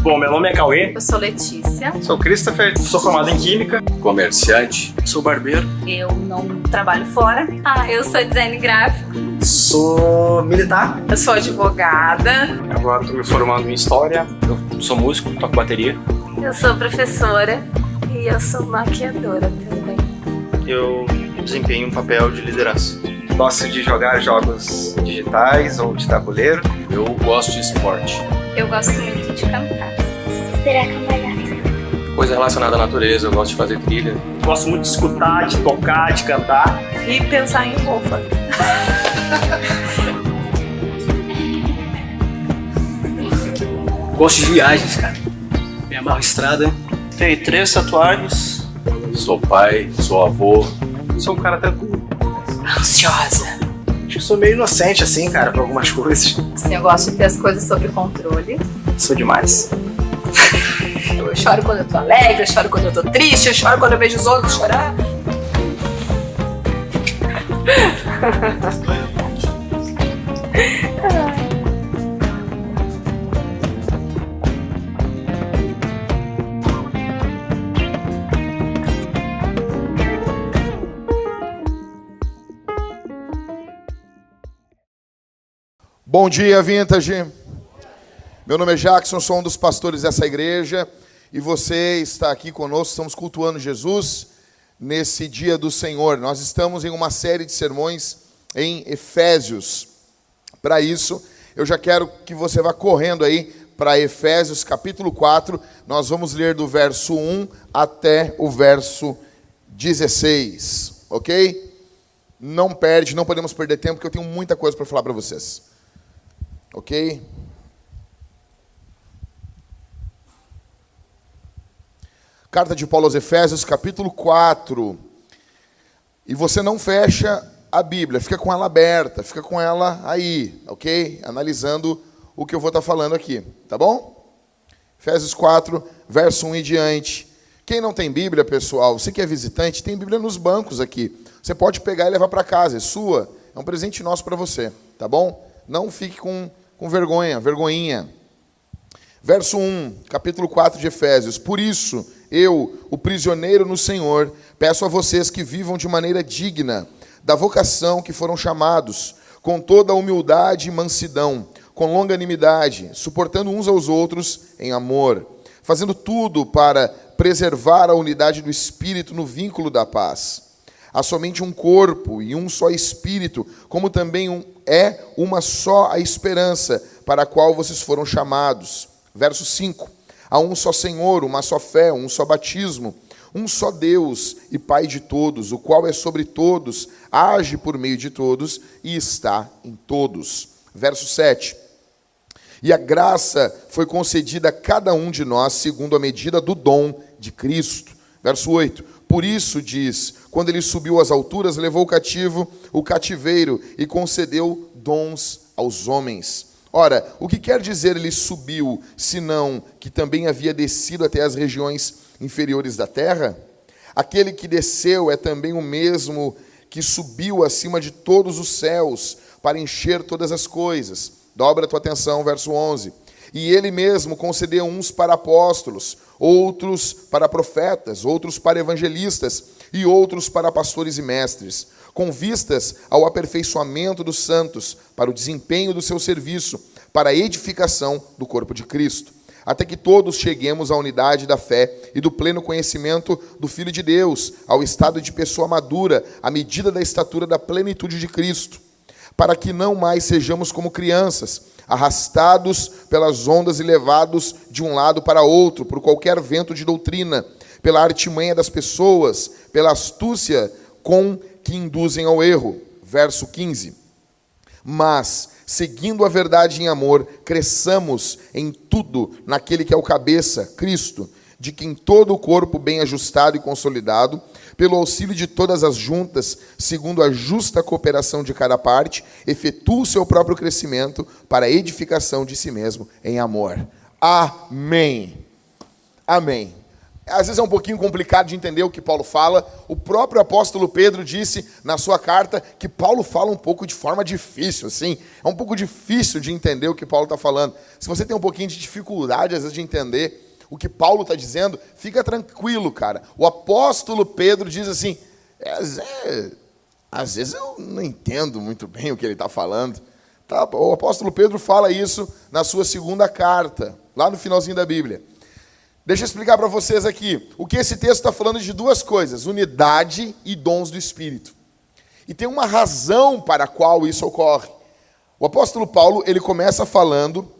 Bom, meu nome é Cauê. Eu sou Letícia. Sou Christopher. Sou formado em Química. Comerciante. Sou barbeiro. Eu não trabalho fora. Eu sou design gráfico. Sou militar. Eu sou advogada. Agora estou me formando em História. Eu sou músico, toco bateria. Eu sou professora. E eu sou maquiadora também. Eu desempenho um papel de liderança. Gosto de jogar jogos digitais ou de tabuleiro. Eu gosto de esporte. Eu gosto muito de cantar. Virar cambalhota. Coisa relacionada à natureza, eu gosto de fazer trilha. Gosto muito de escutar, de tocar, de cantar. E pensar em roupa. Gosto de viagens, cara. Me amarro em estrada. Tenho 3 tatuagens. Sou pai, sou avô. Sou um cara tranquilo. Ansiosa. Acho que sou meio inocente assim, cara, pra algumas coisas. Sim, eu gosto de ter as coisas sob controle. Sou demais. Eu choro quando eu tô alegre, eu choro quando eu tô triste, eu choro quando eu vejo os outros chorar. Bom dia, Vintage. Meu nome é Jackson, sou um dos pastores dessa igreja e você está aqui conosco, estamos cultuando Jesus nesse dia do Senhor. Nós estamos em uma série de sermões em Efésios. Para isso, eu já quero que você vá correndo aí para Efésios capítulo 4. Nós vamos ler do verso 1 até o verso 16, ok? Não perde, não podemos perder tempo, porque eu tenho muita coisa para falar para vocês. Ok? Carta de Paulo aos Efésios, capítulo 4. E você não fecha a Bíblia, fica com ela aberta, fica com ela aí, ok? Analisando o que eu vou estar falando aqui, tá bom? Efésios 4, verso 1 e diante. Quem não tem Bíblia, pessoal, você que é visitante, tem Bíblia nos bancos aqui. Você pode pegar e levar para casa, é sua, é um presente nosso para você, tá bom? Não fique com vergonhinha. Verso 1, capítulo 4 de Efésios. Por isso, eu, o prisioneiro no Senhor, peço a vocês que vivam de maneira digna da vocação que foram chamados, com toda a humildade e mansidão, com longanimidade, suportando uns aos outros em amor, fazendo tudo para preservar a unidade do Espírito no vínculo da paz. Há somente um corpo e um só Espírito, como também é uma só a esperança para a qual vocês foram chamados. Verso 5. Há um só Senhor, uma só fé, um só batismo, um só Deus e Pai de todos, o qual é sobre todos, age por meio de todos e está em todos. Verso 7. E a graça foi concedida a cada um de nós segundo a medida do dom de Cristo. Verso 8. Por isso, diz, quando ele subiu às alturas, levou cativo o cativeiro e concedeu dons aos homens. Ora, o que quer dizer ele subiu, senão que também havia descido até as regiões inferiores da terra? Aquele que desceu é também o mesmo que subiu acima de todos os céus para encher todas as coisas. Dobra a tua atenção, verso 11. E ele mesmo concedeu uns para apóstolos, outros para profetas, outros para evangelistas e outros para pastores e mestres, com vistas ao aperfeiçoamento dos santos, para o desempenho do seu serviço, para a edificação do corpo de Cristo, até que todos cheguemos à unidade da fé e do pleno conhecimento do Filho de Deus, ao estado de pessoa madura, à medida da estatura da plenitude de Cristo, para que não mais sejamos como crianças, arrastados pelas ondas e levados de um lado para outro, por qualquer vento de doutrina, pela artimanha das pessoas, pela astúcia com que induzem ao erro. Verso 15. Mas, seguindo a verdade em amor, cresçamos em tudo naquele que é o cabeça, Cristo, de quem todo o corpo bem ajustado e consolidado, pelo auxílio de todas as juntas, segundo a justa cooperação de cada parte, efetua o seu próprio crescimento para a edificação de si mesmo em amor. Amém. Amém. às vezes é um pouquinho complicado de entender o que Paulo fala. O próprio apóstolo Pedro disse na sua carta que Paulo fala um pouco de forma difícil, assim. É um pouco difícil de entender o que Paulo está falando. Se você tem um pouquinho de dificuldade, às vezes, de entender o que Paulo está dizendo, fica tranquilo, cara. O apóstolo Pedro diz assim, às vezes eu não entendo muito bem o que ele está falando. Tá? O apóstolo Pedro fala isso na sua segunda carta, lá no finalzinho da Bíblia. Deixa eu explicar para vocês aqui. O que esse texto está falando de duas coisas: unidade e dons do Espírito. E tem uma razão para a qual isso ocorre. O apóstolo Paulo, ele começa falando...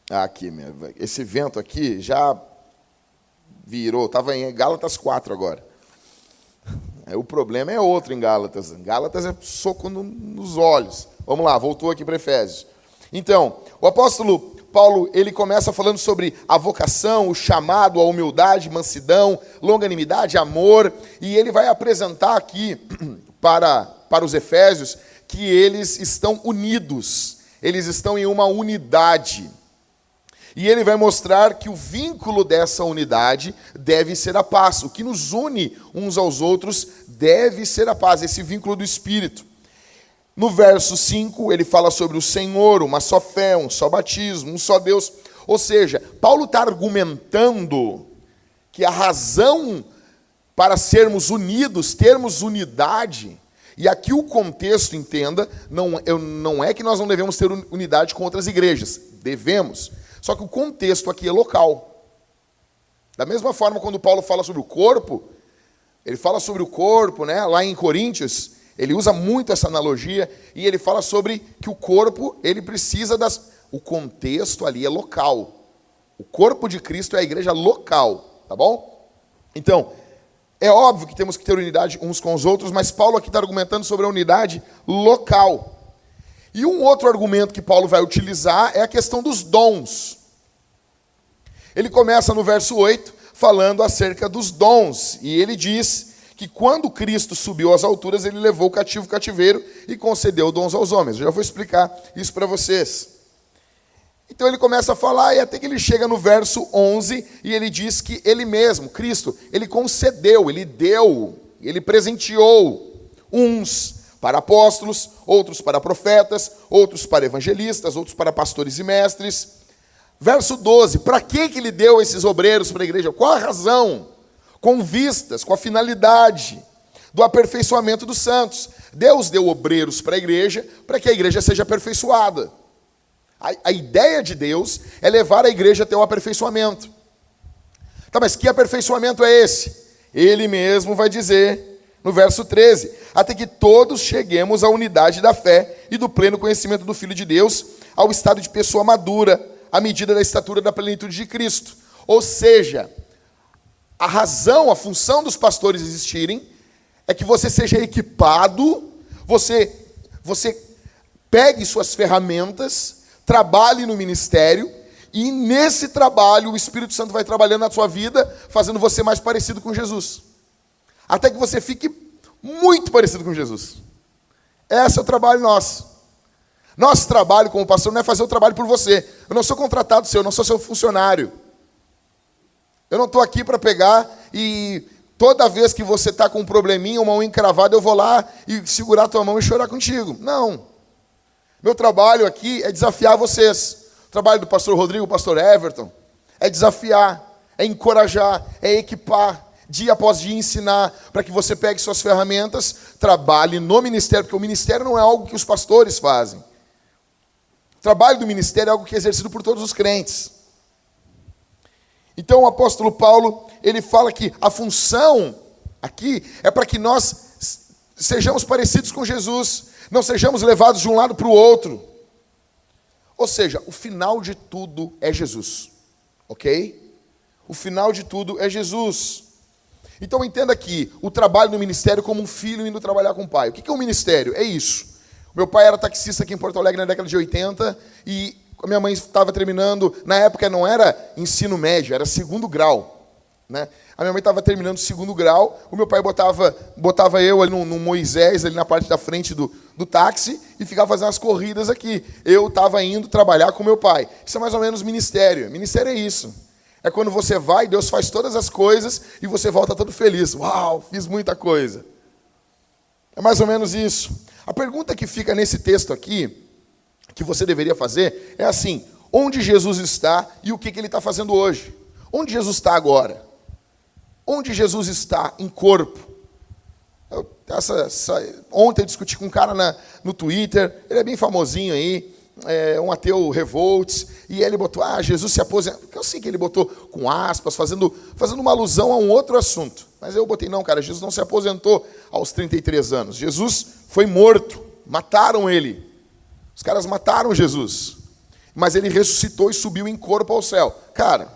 Aqui, esse vento aqui já virou. Estava em Gálatas 4 agora. O problema é outro em Gálatas. Gálatas é soco nos olhos. Vamos lá, voltou aqui para Efésios. Então, o apóstolo Paulo, ele começa falando sobre a vocação, o chamado, a humildade, mansidão, longanimidade, amor, e ele vai apresentar aqui para os efésios que eles estão unidos, eles estão em uma unidade. E ele vai mostrar que o vínculo dessa unidade deve ser a paz. O que nos une uns aos outros deve ser a paz, esse vínculo do Espírito. No verso 5, ele fala sobre o Senhor, uma só fé, um só batismo, um só Deus. Ou seja, Paulo está argumentando que a razão para sermos unidos, termos unidade, e aqui o contexto, entenda, não é que nós não devemos ter unidade com outras igrejas, devemos. Só que o contexto aqui é local. Da mesma forma, quando Paulo fala sobre o corpo, ele fala sobre o corpo, né? Lá em Coríntios, ele usa muito essa analogia, e ele fala sobre que o corpo, ele precisa o contexto ali é local. O corpo de Cristo é a igreja local, tá bom? Então, é óbvio que temos que ter unidade uns com os outros, mas Paulo aqui está argumentando sobre a unidade local. E um outro argumento que Paulo vai utilizar é a questão dos dons. Ele começa no verso 8, falando acerca dos dons, e ele diz que quando Cristo subiu às alturas, ele levou o cativo cativeiro e concedeu dons aos homens. Eu já vou explicar isso para vocês. Então ele começa a falar, e até que ele chega no verso 11, e ele diz que ele mesmo, Cristo, ele concedeu, ele deu, ele presenteou uns para apóstolos, outros para profetas, outros para evangelistas, outros para pastores e mestres. Verso 12, para que ele deu esses obreiros para a igreja? Qual a razão? Com vistas, com a finalidade do aperfeiçoamento dos santos. Deus deu obreiros para a igreja, para que a igreja seja aperfeiçoada. A ideia de Deus é levar a igreja até o aperfeiçoamento. Tá, mas que aperfeiçoamento é esse? Ele mesmo vai dizer no verso 13, até que todos cheguemos à unidade da fé e do pleno conhecimento do Filho de Deus, ao estado de pessoa madura, à medida da estatura da plenitude de Cristo. Ou seja, a razão, a função dos pastores existirem é que você seja equipado, você pegue suas ferramentas, trabalhe no ministério, e nesse trabalho o Espírito Santo vai trabalhando na sua vida, fazendo você mais parecido com Jesus. Até que você fique muito parecido com Jesus. Esse é o trabalho nosso. Nosso trabalho como pastor não é fazer o trabalho por você. Eu não sou contratado seu, eu não sou seu funcionário. Eu não estou aqui para pegar e toda vez que você está com um probleminha, uma unha encravada, eu vou lá e segurar a tua mão e chorar contigo. Não. Meu trabalho aqui é desafiar vocês. O trabalho do pastor Rodrigo, do pastor Everton, é desafiar, é encorajar, é equipar, dia após dia ensinar, para que você pegue suas ferramentas, trabalhe no ministério, porque o ministério não é algo que os pastores fazem. O trabalho do ministério é algo que é exercido por todos os crentes. Então o apóstolo Paulo, ele fala que a função aqui é para que nós sejamos parecidos com Jesus, não sejamos levados de um lado para o outro. Ou seja, o final de tudo é Jesus, ok? O final de tudo é Jesus. Então entenda aqui, o trabalho no ministério como um filho indo trabalhar com o pai. O que é um ministério? É isso. Meu pai era taxista aqui em Porto Alegre na década de 80 e a minha mãe estava terminando, na época não era ensino médio, era segundo grau. Né? A minha mãe estava terminando o segundo grau, o meu pai botava eu ali no Moisés, ali na parte da frente do táxi, e ficava fazendo as corridas aqui. Eu estava indo trabalhar com meu pai. Isso é mais ou menos ministério. Ministério é isso. É quando você vai, Deus faz todas as coisas e você volta todo feliz. Uau, fiz muita coisa. É mais ou menos isso. A pergunta que fica nesse texto aqui, que você deveria fazer, é assim: onde Jesus está e o que ele está fazendo hoje? Onde Jesus está agora? Onde Jesus está em corpo? Ontem eu discuti com um cara no Twitter, ele é bem famosinho aí, um ateu revolts, e ele botou, Jesus se aposentou. Eu sei que ele botou com aspas, fazendo uma alusão a um outro assunto. Mas eu botei, não, cara, Jesus não se aposentou aos 33 anos. Jesus foi morto, mataram ele. Os caras mataram Jesus. Mas ele ressuscitou e subiu em corpo ao céu. Cara,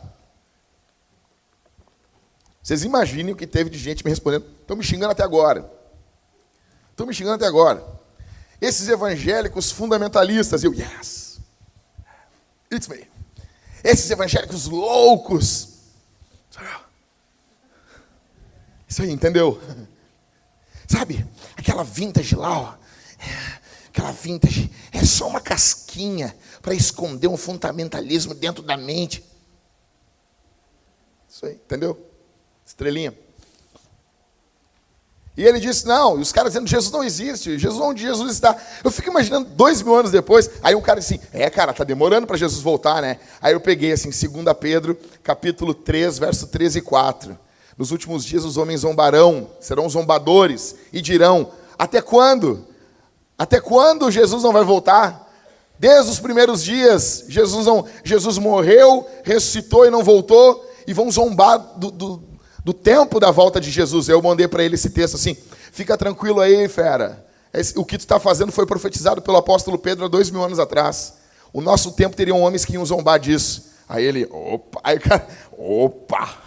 vocês imaginem o que teve de gente me respondendo. Estão me xingando até agora. Esses evangélicos fundamentalistas, yes, it's me. Esses evangélicos loucos. Isso aí, entendeu? Sabe, aquela vintage lá, ó. Aquela vintage é só uma casquinha para esconder um fundamentalismo dentro da mente. Isso aí, entendeu? Estrelinha. E ele disse, não, e os caras dizendo, Jesus não existe, onde Jesus está? Eu fico imaginando 2000 anos depois, aí um cara disse assim, cara, tá demorando para Jesus voltar, né? Aí eu peguei assim, 2 Pedro, capítulo 3, verso 13 e 4. Nos últimos dias os homens zombarão, serão zombadores, e dirão, até quando? Até quando Jesus não vai voltar? Desde os primeiros dias, Jesus morreu, ressuscitou e não voltou, e vão zombar do tempo da volta de Jesus. Eu mandei para ele esse texto assim, fica tranquilo aí, fera. O que tu está fazendo foi profetizado pelo apóstolo Pedro há 2000 anos atrás. O nosso tempo teriam homens que iam zombar disso. Aí ele, opa.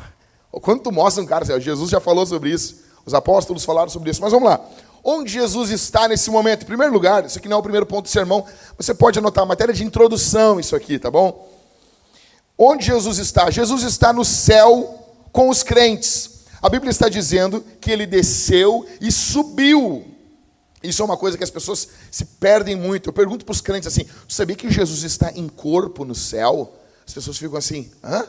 Quando tu mostra um cara, Jesus já falou sobre isso, os apóstolos falaram sobre isso, mas vamos lá. Onde Jesus está nesse momento? Em primeiro lugar, isso aqui não é o primeiro ponto do sermão, você pode anotar a matéria de introdução, isso aqui, tá bom? Onde Jesus está? Jesus está no céu com os crentes. A Bíblia está dizendo que ele desceu e subiu. Isso é uma coisa que as pessoas se perdem muito. Eu pergunto para os crentes assim, você sabia que Jesus está em corpo no céu? As pessoas ficam assim, hã?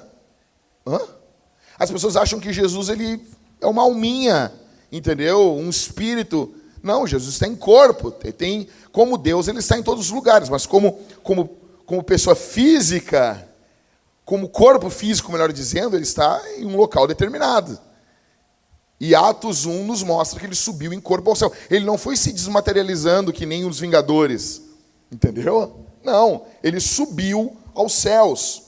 As pessoas acham que Jesus ele é uma alminha, entendeu? Um espírito. Não, Jesus está em corpo. Como Deus, ele está em todos os lugares, mas como pessoa física, como corpo físico, melhor dizendo, ele está em um local determinado. E Atos 1 nos mostra que ele subiu em corpo ao céu. Ele não foi se desmaterializando que nem os Vingadores. Entendeu? Não, ele subiu aos céus.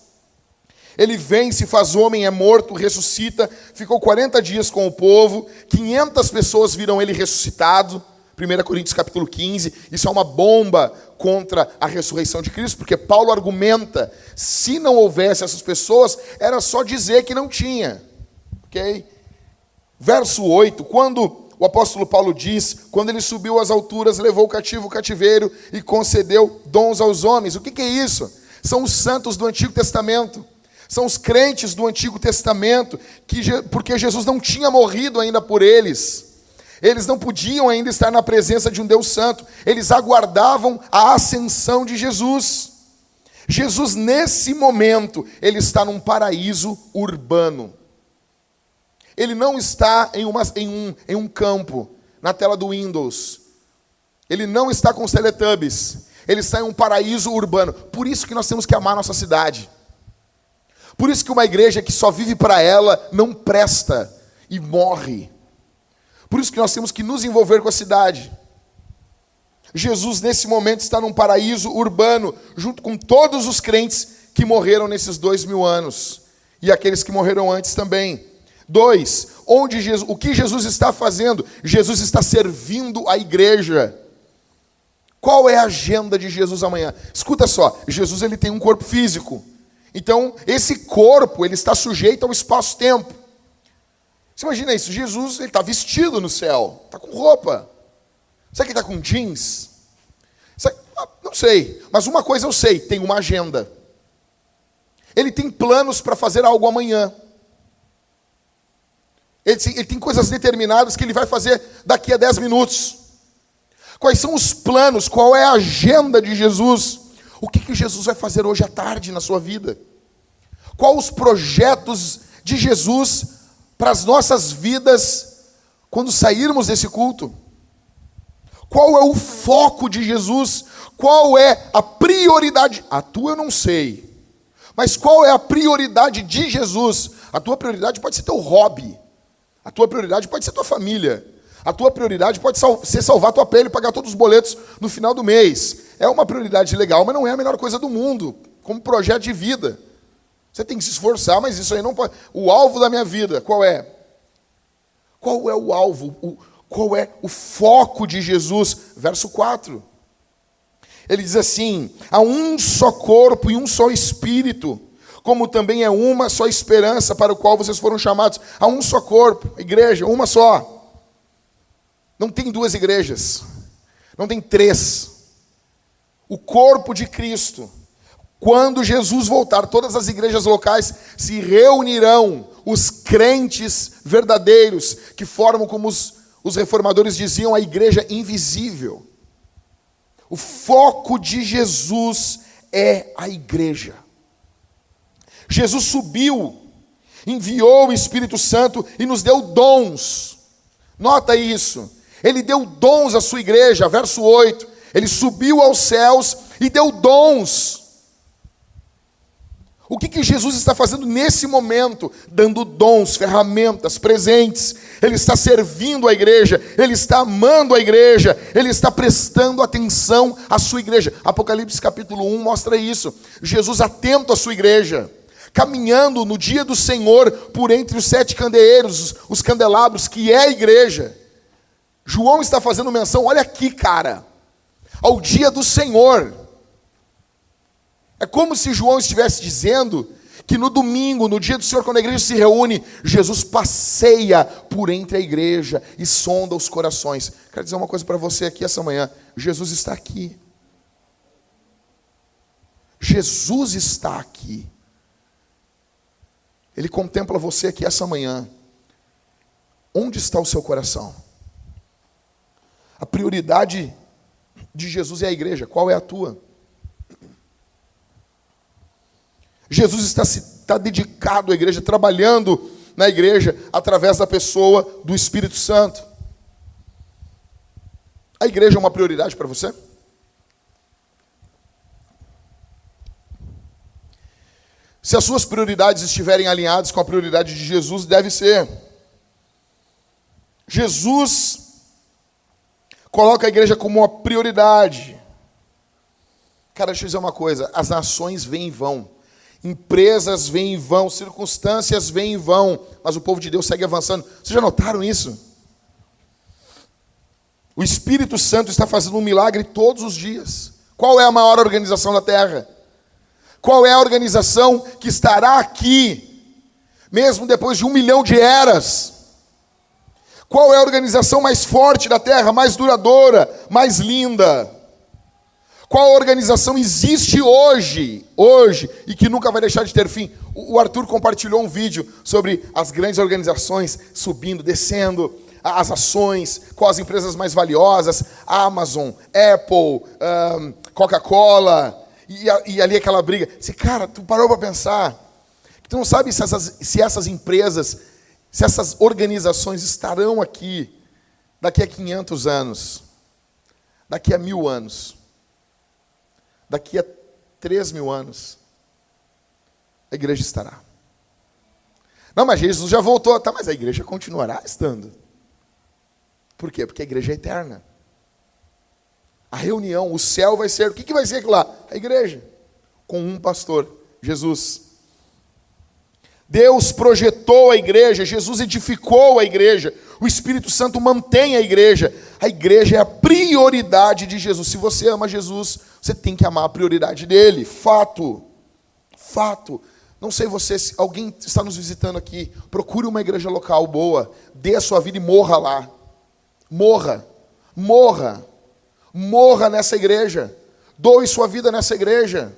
Ele vem, se faz homem, é morto, ressuscita, ficou 40 dias com o povo, 500 pessoas viram ele ressuscitado. 1 Coríntios capítulo 15, isso é uma bomba contra a ressurreição de Cristo, porque Paulo argumenta, se não houvesse essas pessoas, era só dizer que não tinha. Ok? Verso 8, quando o apóstolo Paulo diz, quando ele subiu às alturas, levou o cativo o cativeiro e concedeu dons aos homens. O que é isso? São os santos do Antigo Testamento. São os crentes do Antigo Testamento, porque Jesus não tinha morrido ainda por eles. Eles não podiam ainda estar na presença de um Deus santo. Eles aguardavam a ascensão de Jesus. Jesus, nesse momento, ele está num paraíso urbano. Ele não está em um campo, na tela do Windows. Ele não está com os Teletubbies. Ele está em um paraíso urbano. Por isso que nós temos que amar nossa cidade. Por isso que uma igreja que só vive para ela não presta e morre. Por isso que nós temos que nos envolver com a cidade. Jesus, nesse momento, está num paraíso urbano, junto com todos os crentes que morreram nesses 2000 anos. E aqueles que morreram antes também. 2, o que Jesus está fazendo? Jesus está servindo a igreja. Qual é a agenda de Jesus amanhã? Escuta só, Jesus ele tem um corpo físico. Então, esse corpo ele está sujeito ao espaço-tempo. Você imagina isso, Jesus ele está vestido no céu, está com roupa. Será que ele está com jeans? Não sei, mas uma coisa eu sei, tem uma agenda. Ele tem planos para fazer algo amanhã. Ele tem coisas determinadas que ele vai fazer daqui a 10 minutos. Quais são os planos? Qual é a agenda de Jesus? O que Jesus vai fazer hoje à tarde na sua vida? Qual os projetos de Jesus para as nossas vidas quando sairmos desse culto? Qual é o foco de Jesus? Qual é a prioridade? A tua eu não sei. Mas qual é a prioridade de Jesus? A tua prioridade pode ser teu hobby. A tua prioridade pode ser tua família. A tua prioridade pode ser salvar tua pele e pagar todos os boletos no final do mês. É uma prioridade legal, mas não é a melhor coisa do mundo, como projeto de vida. Você tem que se esforçar, mas isso aí não pode... O alvo da minha vida, qual é? Qual é o alvo? Qual é o foco de Jesus? Verso 4. Ele diz assim: há um só corpo e um só espírito, como também é uma só esperança para o qual vocês foram chamados. Há um só corpo, igreja, uma só. Não tem duas igrejas, não tem três. O corpo de Cristo. Quando Jesus voltar, todas as igrejas locais se reunirão, os crentes verdadeiros, que formam, como os reformadores diziam, a igreja invisível. O foco de Jesus é a igreja. Jesus subiu, enviou o Espírito Santo e nos deu dons. Nota isso. Ele deu dons à sua igreja, verso 8. Ele subiu aos céus e deu dons. O que Jesus está fazendo nesse momento? Dando dons, ferramentas, presentes. Ele está servindo a igreja, ele está amando a igreja, ele está prestando atenção à sua igreja. Apocalipse capítulo 1 mostra isso. Jesus atento à sua igreja, caminhando no dia do Senhor por entre os 7 candeeiros, os candelabros, que é a igreja. João está fazendo menção, olha aqui, cara, ao dia do Senhor. É como se João estivesse dizendo que no domingo, no dia do Senhor, quando a igreja se reúne, Jesus passeia por entre a igreja e sonda os corações. Quero dizer uma coisa para você aqui essa manhã: Jesus está aqui. Jesus está aqui. Ele contempla você aqui essa manhã. Onde está o seu coração? A prioridade de Jesus é a igreja. Qual é a tua? Jesus está dedicado à igreja, trabalhando na igreja através da pessoa do Espírito Santo. A igreja é uma prioridade para você? Se as suas prioridades estiverem alinhadas com a prioridade de Jesus, deve ser. Jesus coloca a igreja como uma prioridade. Cara, deixa eu dizer uma coisa: as nações vêm e vão. Empresas vêm e vão, circunstâncias vêm e vão, mas o povo de Deus segue avançando. Vocês já notaram isso? O Espírito Santo está fazendo um milagre todos os dias. Qual é a maior organização da terra? Qual é a organização que estará aqui, mesmo depois de 1 milhão de eras? Qual é a organização mais forte da terra, mais duradoura, mais linda? Qual organização existe hoje, e que nunca vai deixar de ter fim? O Arthur compartilhou um vídeo sobre as grandes organizações subindo, descendo, as ações, quais as empresas mais valiosas, Amazon, Apple, Coca-Cola, e ali aquela briga. Cara, tu parou para pensar? Tu não sabe se essas empresas, se essas organizações estarão aqui daqui a 500 anos, daqui a 1000 anos. Daqui a 3.000 anos, a igreja estará. Não, mas Jesus já voltou. Tá, mas a igreja continuará estando. Por quê? Porque a igreja é eterna. A reunião, o céu vai ser... O que vai ser aquilo lá? A igreja. Com um pastor, Jesus. Deus projetou a igreja, Jesus edificou a igreja, o Espírito Santo mantém a igreja. A igreja é a prioridade de Jesus. Se você ama Jesus, você tem que amar a prioridade dele. Fato. Fato. Não sei você, se alguém está nos visitando aqui, procure uma igreja local boa, dê a sua vida e morra lá. Morra. Morra. Morra nessa igreja. Doe sua vida nessa igreja.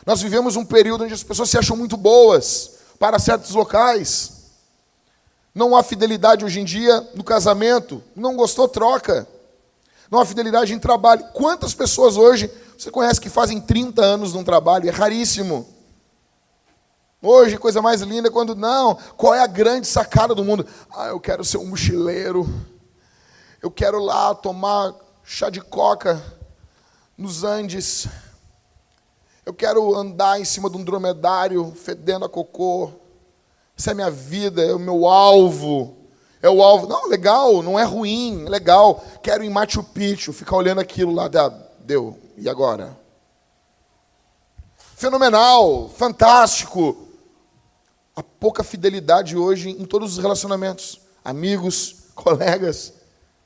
Nós vivemos um período onde as pessoas se acham muito boas para certos locais. Não há fidelidade hoje em dia no casamento. Não gostou, troca. Não há fidelidade em trabalho. Quantas pessoas hoje você conhece que fazem 30 anos num trabalho? É raríssimo. Hoje, coisa mais linda é quando, não, qual é a grande sacada do mundo? Ah, eu quero ser um mochileiro. Eu quero lá tomar chá de coca nos Andes. Eu quero andar em cima de um dromedário, fedendo a cocô. Essa é a minha vida, é o meu alvo. É o alvo. Não, legal, não é ruim, é legal. Quero ir em Machu Picchu, ficar olhando aquilo lá. Deu, e agora? Fenomenal, fantástico. A pouca fidelidade hoje em todos os relacionamentos. Amigos, colegas.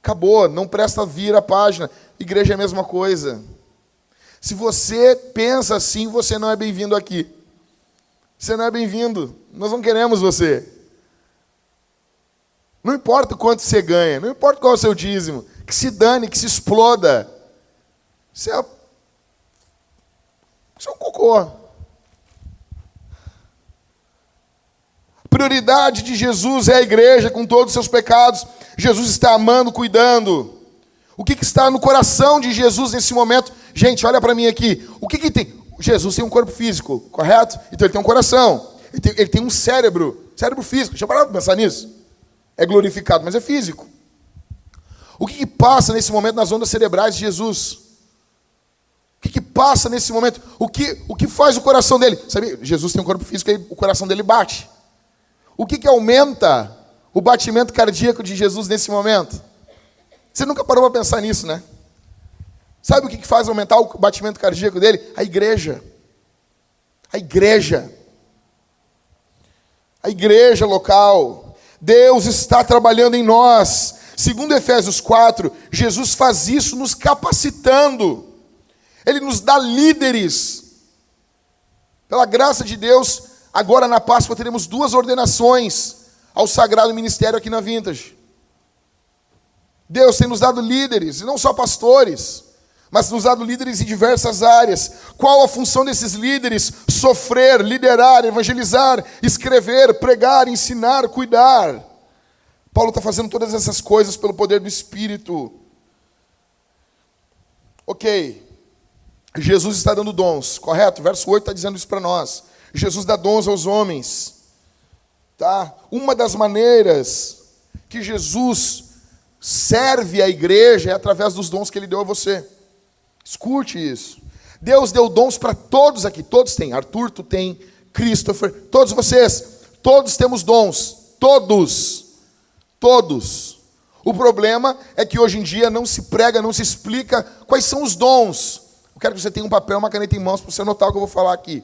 Acabou, não presta vir a página. Igreja é a mesma coisa. Se você pensa assim, você não é bem-vindo aqui. Você não é bem-vindo. Nós não queremos você. Não importa o quanto você ganha, não importa qual é o seu dízimo, que se dane, que se exploda. Isso é um cocô. A prioridade de Jesus é a igreja com todos os seus pecados. Jesus está amando, cuidando. O que está no coração de Jesus nesse momento? Gente, olha para mim aqui. O que tem? Jesus tem um corpo físico, correto? Então ele tem um coração. Ele tem um cérebro físico. Já pararam para pensar nisso? É glorificado, mas é físico. O que passa nesse momento nas ondas cerebrais de Jesus? O que passa nesse momento? O que faz o coração dele? Sabe, Jesus tem um corpo físico e o coração dele bate. O que aumenta o batimento cardíaco de Jesus nesse momento? Você nunca parou para pensar nisso, né? Sabe o que faz aumentar o batimento cardíaco dele? A igreja. A igreja. A igreja local. Deus está trabalhando em nós. Segundo Efésios 4, Jesus faz isso nos capacitando. Ele nos dá líderes. Pela graça de Deus, agora na Páscoa teremos 2 ordenações ao sagrado ministério aqui na Vintage. Deus tem nos dado líderes, e não só pastores, mas nos dado líderes em diversas áreas. Qual a função desses líderes? Sofrer, liderar, evangelizar, escrever, pregar, ensinar, cuidar. Paulo está fazendo todas essas coisas pelo poder do Espírito. Ok. Jesus está dando dons, correto? Verso 8 está dizendo isso para nós. Jesus dá dons aos homens. Tá? Uma das maneiras que Jesus serve a igreja é através dos dons que ele deu a você. Escute isso. Deus deu dons para todos aqui. Todos têm. Arthur, tu tem. Christopher. Todos vocês. Todos temos dons. Todos. Todos. O problema é que hoje em dia não se prega, não se explica quais são os dons. Eu quero que você tenha um papel, uma caneta em mãos para você anotar o que eu vou falar aqui.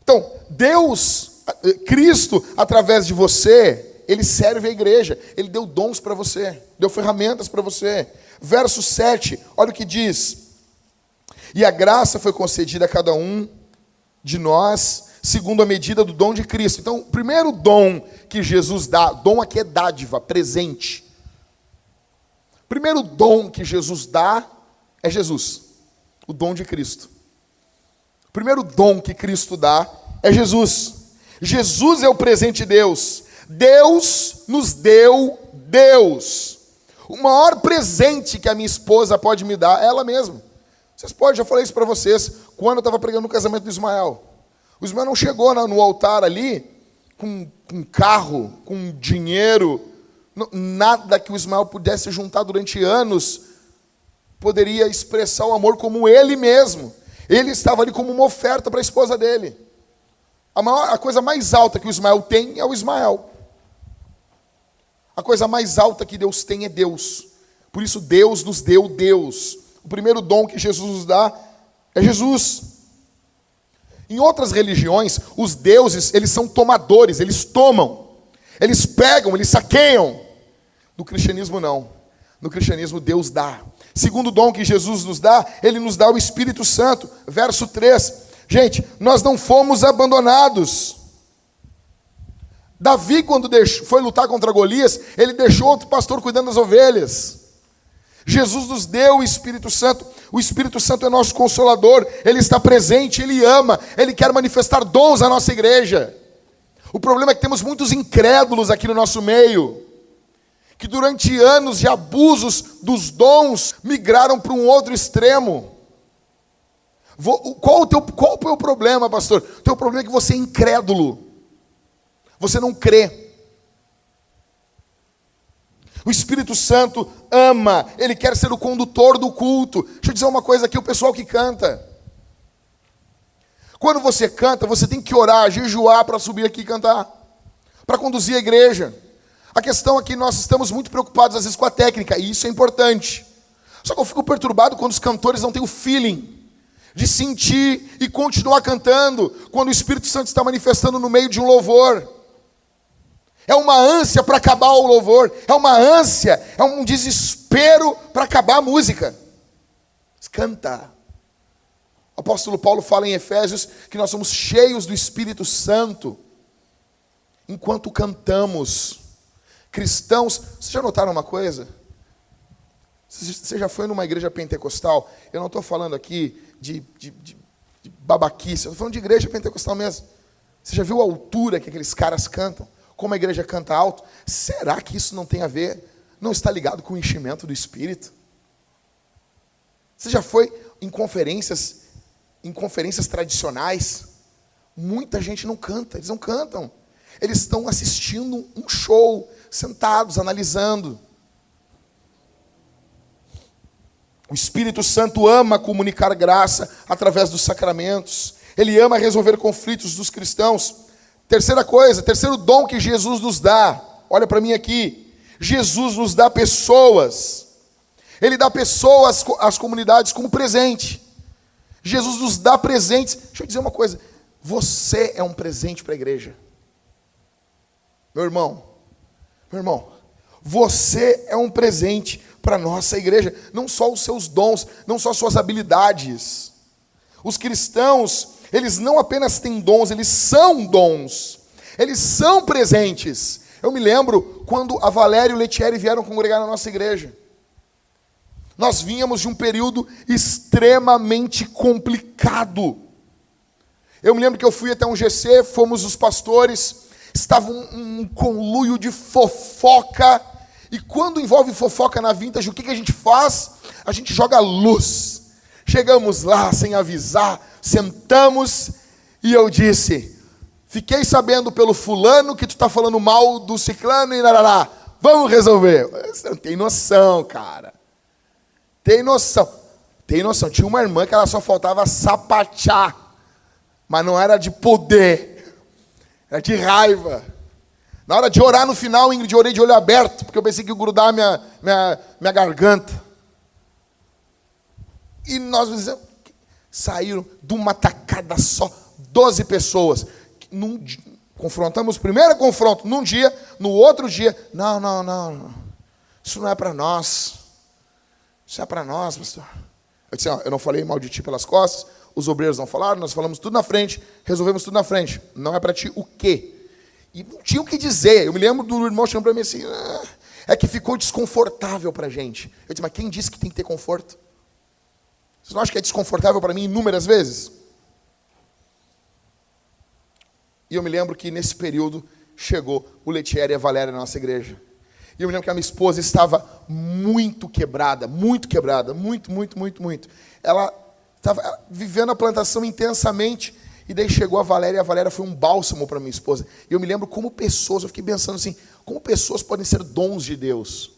Então, Deus, Cristo, através de você, Ele serve a igreja. Ele deu dons para você. Deu ferramentas para você. Verso 7, olha o que diz. E a graça foi concedida a cada um de nós, segundo a medida do dom de Cristo. Então, o primeiro dom que Jesus dá, dom aqui é dádiva, presente. O primeiro dom que Jesus dá é Jesus, o dom de Cristo. O primeiro dom que Cristo dá é Jesus. Jesus é o presente de Deus. Deus nos deu Deus. O maior presente que a minha esposa pode me dar é ela mesma. Vocês podem, já falei isso para vocês, quando eu estava pregando no casamento do Ismael. O Ismael não chegou no altar ali com um carro, com dinheiro, nada que o Ismael pudesse juntar durante anos poderia expressar o amor como ele mesmo. Ele estava ali como uma oferta para a esposa dele. A coisa mais alta que o Ismael tem é o Ismael. A coisa mais alta que Deus tem é Deus. Por isso Deus nos deu Deus. O primeiro dom que Jesus nos dá é Jesus. Em outras religiões, os deuses, eles são tomadores, eles tomam. Eles pegam, eles saqueiam. No cristianismo não. No cristianismo Deus dá. Segundo dom que Jesus nos dá, Ele nos dá o Espírito Santo. Verso 3. Gente, nós não fomos abandonados. Davi, quando foi lutar contra Golias, ele deixou outro pastor cuidando das ovelhas. Jesus nos deu o Espírito Santo. O Espírito Santo é nosso consolador. Ele está presente, Ele ama. Ele quer manifestar dons à nossa igreja. O problema é que temos muitos incrédulos aqui no nosso meio, que durante anos de abusos dos dons, migraram para um outro extremo. Qual o teu problema, pastor? O teu problema é que você é incrédulo. Você não crê. O Espírito Santo ama, ele quer ser o condutor do culto. Deixa eu dizer uma coisa aqui, o pessoal que canta. Quando você canta, você tem que orar, jejuar para subir aqui e cantar, para conduzir a igreja. A questão é que nós estamos muito preocupados às vezes com a técnica, e isso é importante. Só que eu fico perturbado quando os cantores não têm o feeling de sentir e continuar cantando, quando o Espírito Santo está manifestando no meio de um louvor. É uma ânsia para acabar o louvor, é uma ânsia, é um desespero para acabar a música. Canta. O apóstolo Paulo fala em Efésios que nós somos cheios do Espírito Santo enquanto cantamos. Cristãos, vocês já notaram uma coisa? Você já foi numa igreja pentecostal? Eu não estou falando aqui de babaquice, eu estou falando de igreja pentecostal mesmo. Você já viu a altura que aqueles caras cantam? Como a igreja canta alto? Será que isso não tem a ver? Não está ligado com o enchimento do Espírito? Você já foi em conferências tradicionais? Muita gente não canta, eles não cantam. Eles estão assistindo um show, sentados, analisando. O Espírito Santo ama comunicar graça através dos sacramentos. Ele ama resolver conflitos dos cristãos. Terceira coisa, terceiro dom que Jesus nos dá. Olha para mim aqui. Jesus nos dá pessoas. Ele dá pessoas às comunidades como presente. Jesus nos dá presentes. Deixa eu dizer uma coisa. Você é um presente para a igreja. Meu irmão, você é um presente para a nossa igreja. Não só os seus dons, não só as suas habilidades. Os cristãos, eles não apenas têm dons, eles são dons. Eles são presentes. Eu me lembro quando a Valéria e o Letieri vieram congregar na nossa igreja. Nós vínhamos de um período extremamente complicado. Eu me lembro que eu fui até um GC, fomos os pastores, estava um conluio de fofoca. E quando envolve fofoca na Vintage, o que a gente faz? A gente joga luz. Chegamos lá sem avisar, sentamos e eu disse: fiquei sabendo pelo fulano que tu está falando mal do ciclano e larará. Vamos resolver. Você não tem noção, cara. Tem noção. Tinha uma irmã que ela só faltava sapatear. Mas não era de poder. Era de raiva. Na hora de orar no final, Ingrid, orei de olho aberto, porque eu pensei que ia grudar minha garganta. E nós saíram de uma tacada só, 12 pessoas. Confrontamos, primeiro confronto num dia, no outro dia, não. Isso não é para nós. Isso é para nós, pastor. Eu disse, eu não falei mal de ti pelas costas, os obreiros não falaram, nós falamos tudo na frente, resolvemos tudo na frente. Não é para ti o quê? E não tinha o que dizer. Eu me lembro do irmão chamando para mim assim, é que ficou desconfortável para a gente. Eu disse, mas quem disse que tem que ter conforto? Você não acha que é desconfortável para mim inúmeras vezes? E eu me lembro que nesse período chegou o Letieri e a Valéria na nossa igreja. E eu me lembro que a minha esposa estava muito quebrada, muito. Ela estava vivendo a plantação intensamente. E daí chegou a Valéria, e a Valéria foi um bálsamo para minha esposa. E eu me lembro como pessoas, eu fiquei pensando assim, como pessoas podem ser dons de Deus.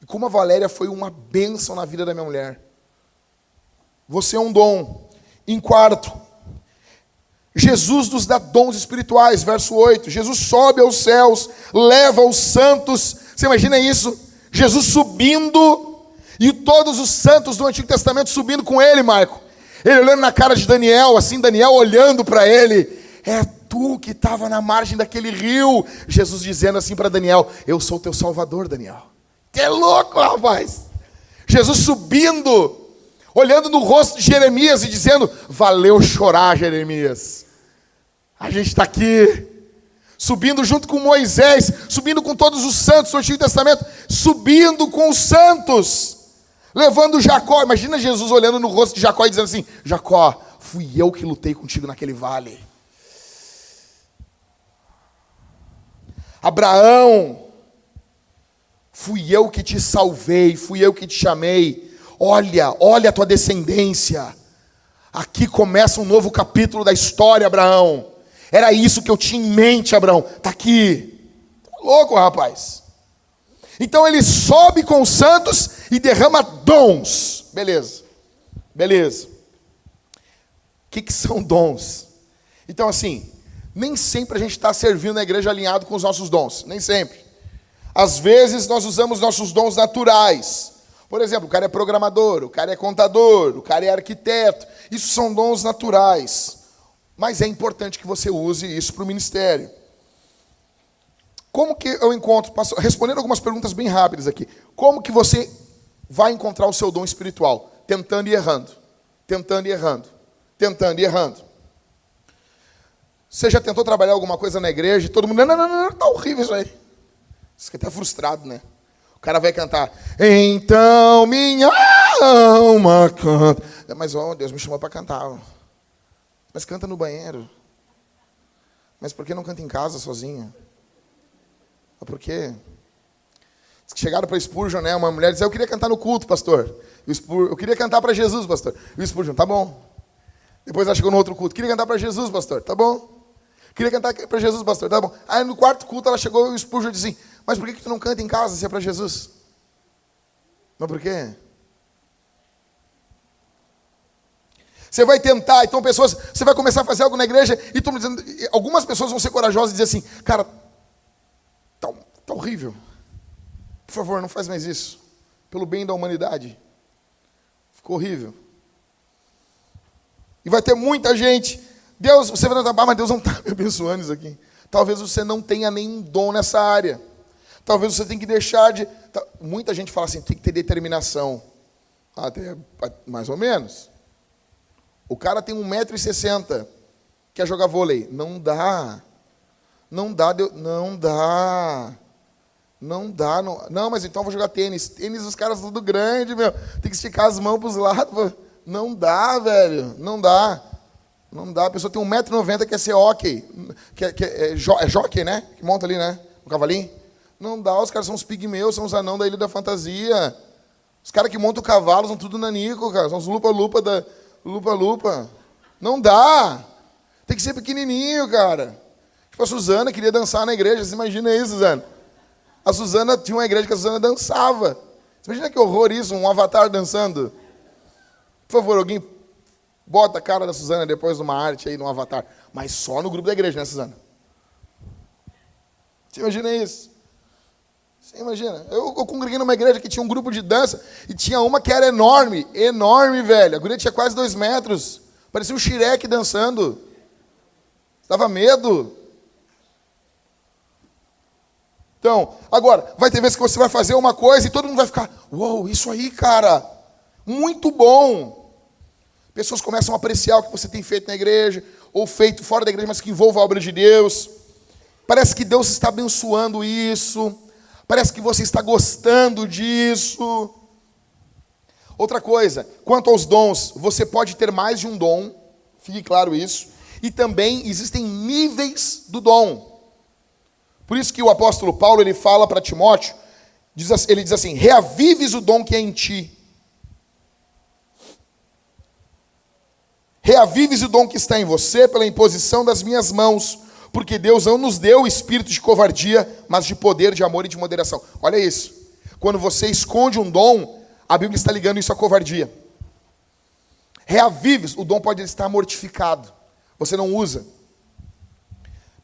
E como a Valéria foi uma bênção na vida da minha mulher. Você é um dom. Em quarto, Jesus nos dá dons espirituais, verso 8. Jesus sobe aos céus, leva os santos. Você imagina isso? Jesus subindo, e todos os santos do Antigo Testamento subindo com ele, Marco. Ele olhando na cara de Daniel, assim, Daniel olhando para ele. É tu que estava na margem daquele rio. Jesus dizendo assim para Daniel, eu sou teu salvador, Daniel. Que é louco, rapaz. Jesus subindo, olhando no rosto de Jeremias e dizendo, valeu chorar, Jeremias. A gente está aqui. Subindo junto com Moisés, subindo com todos os santos do Antigo Testamento, subindo com os santos. Levando Jacó, imagina Jesus olhando no rosto de Jacó e dizendo assim, Jacó, fui eu que lutei contigo naquele vale. Abraão, fui eu que te salvei, fui eu que te chamei. Olha a tua descendência. Aqui começa um novo capítulo da história, Abraão. Era isso que eu tinha em mente, Abraão. Está aqui. Tá louco, rapaz. Então ele sobe com os santos e derrama dons. Beleza. Beleza. O que são dons? Então assim, nem sempre a gente está servindo na igreja alinhado com os nossos dons. Nem sempre. Às vezes nós usamos nossos dons naturais. Por exemplo, o cara é programador, o cara é contador, o cara é arquiteto. Isso são dons naturais. Mas é importante que você use isso para o ministério. Como que eu encontro, respondendo algumas perguntas bem rápidas aqui. Como que você vai encontrar o seu dom espiritual? Tentando e errando. Tentando e errando. Tentando e errando. Você já tentou trabalhar alguma coisa na igreja e todo mundo, não, tá horrível isso aí. Você fica até frustrado, né? O cara vai cantar, então minha alma canta. Mas, Deus me chamou para cantar. Mas canta no banheiro. Mas por que não canta em casa sozinha? Por quê? Chegaram para Spurgeon, né? Uma mulher disse, eu queria cantar no culto, pastor. Eu queria cantar para Jesus, pastor. E o Spurgeon, tá bom. Depois ela chegou no outro culto, queria cantar para Jesus, pastor, tá bom. Queria cantar para Jesus, pastor, tá bom. Aí no quarto culto ela chegou e o Spurgeon disse assim, mas por que tu não canta em casa se é para Jesus? Mas por quê? Você vai tentar, então você vai começar a fazer algo na igreja e algumas pessoas vão ser corajosas e dizer assim, cara, tá horrível. Por favor, não faz mais isso. Pelo bem da humanidade. Ficou horrível. E vai ter muita gente. Deus, você vai notar, mas Deus não está me abençoando isso aqui. Talvez você não tenha nenhum dom nessa área. Talvez você tenha que deixar de... Muita gente fala assim, tem que ter determinação. Até mais ou menos. O cara tem 1,60 m, quer jogar vôlei. Não dá. Não dá. Não, mas então eu vou jogar tênis. Tênis, os caras tudo grande, meu. Tem que esticar as mãos para os lados. Não dá, velho. Não dá. A pessoa tem 1,90 m, quer ser hóquei. É jockey, né? Que monta ali, né? O cavalinho. Não dá, os caras são os pigmeus, são os anão da Ilha da Fantasia. Os caras que montam o cavalo são tudo nanico, cara. São os lupa-lupa da... Lupa-lupa. Não dá. Tem que ser pequenininho, cara. Tipo, a Suzana queria dançar na igreja. Você imagina isso, Suzana? A Suzana tinha uma igreja que a Suzana dançava. Você imagina que horror isso, um avatar dançando? Por favor, alguém bota a cara da Suzana depois numa arte aí, num avatar. Mas só no grupo da igreja, né, Suzana? Você imagina isso? Você imagina? Eu congreguei numa igreja que tinha um grupo de dança e tinha uma que era enorme, velho. A guria tinha quase 2 metros. Parecia um Shrek dançando. Dava medo. Então, agora, vai ter vezes que você vai fazer uma coisa e todo mundo vai ficar, uou, isso aí, cara, muito bom. Pessoas começam a apreciar o que você tem feito na igreja, ou feito fora da igreja, mas que envolva a obra de Deus. Parece que Deus está abençoando isso. Parece que você está gostando disso. Outra coisa, quanto aos dons, você pode ter mais de um dom, fique claro isso, e também existem níveis do dom. Por isso que o apóstolo Paulo, ele fala para Timóteo, ele diz assim, reavives o dom que é em ti. Reavives o dom que está em você pela imposição das minhas mãos, porque Deus não nos deu o espírito de covardia, mas de poder, de amor e de moderação. Olha isso. Quando você esconde um dom, a Bíblia está ligando isso à covardia. Reavives, o dom pode estar mortificado. Você não usa.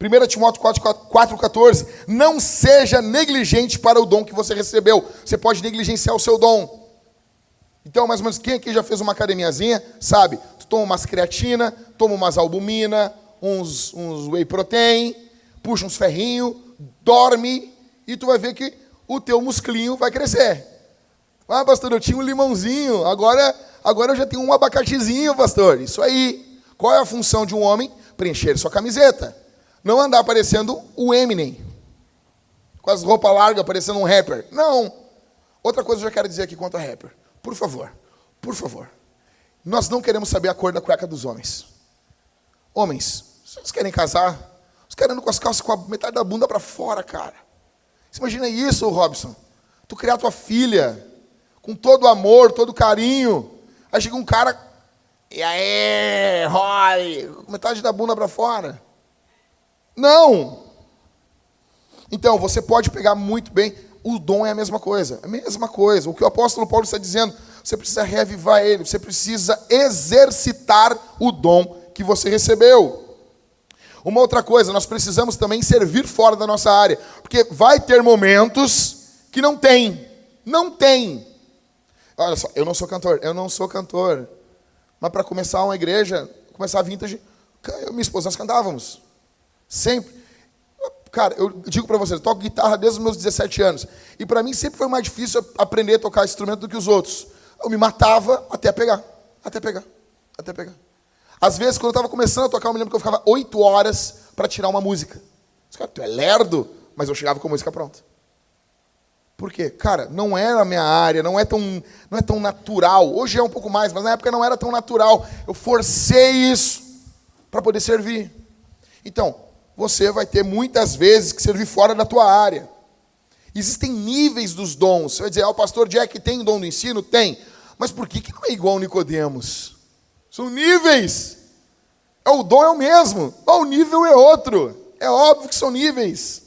1 Timóteo 4,14. Não seja negligente para o dom que você recebeu. Você pode negligenciar o seu dom. Então, mais ou menos, quem aqui já fez uma academiazinha, sabe? Tu toma umas creatina, toma umas albumina, uns whey protein, puxa uns ferrinhos, dorme, e tu vai ver que o teu musclinho vai crescer. Ah, pastor, eu tinha um limãozinho, agora eu já tenho um abacatezinho, pastor. Isso aí. Qual é a função de um homem? Preencher sua camiseta. Não andar parecendo o Eminem, com as roupas largas, parecendo um rapper. Não. Outra coisa eu já quero dizer aqui quanto a rapper. Por favor. Nós não queremos saber a cor da cueca dos homens. Homens, vocês querem casar? Vocês querem andar com as calças com a metade da bunda para fora, cara. Você imagina isso, Robson? Tu criar tua filha com todo amor, todo carinho. Aí chega um cara E aí, Roy, com metade da bunda para fora. Não. Então, você pode pegar muito bem, o dom é a mesma coisa. A mesma coisa. O que o apóstolo Paulo está dizendo, você precisa reavivar ele, você precisa exercitar o dom que você recebeu. Uma outra coisa, nós precisamos também servir fora da nossa área, porque vai ter momentos que não tem. Não tem. Olha só, eu não sou cantor. Mas para começar uma igreja, começar a vintage, eu e minha esposa, nós cantávamos. Sempre. Cara, eu digo para vocês, eu toco guitarra desde os meus 17 anos. E para mim sempre foi mais difícil aprender a tocar instrumento do que os outros. Eu me matava até pegar. Às vezes, quando eu estava começando a tocar, eu me lembro que eu ficava 8 horas para tirar uma música. Cara, tu é lerdo, mas eu chegava com a música pronta. Por quê? Cara, não era a minha área, não é tão natural. Hoje é um pouco mais, mas na época não era tão natural. Eu forcei isso para poder servir. Então, você vai ter muitas vezes que servir fora da tua área. Existem níveis dos dons. Você vai dizer, o pastor Jack tem dom do ensino? Tem. Mas por que não é igual ao Nicodemos? São níveis. O dom é o mesmo, o nível é outro. É óbvio que são níveis.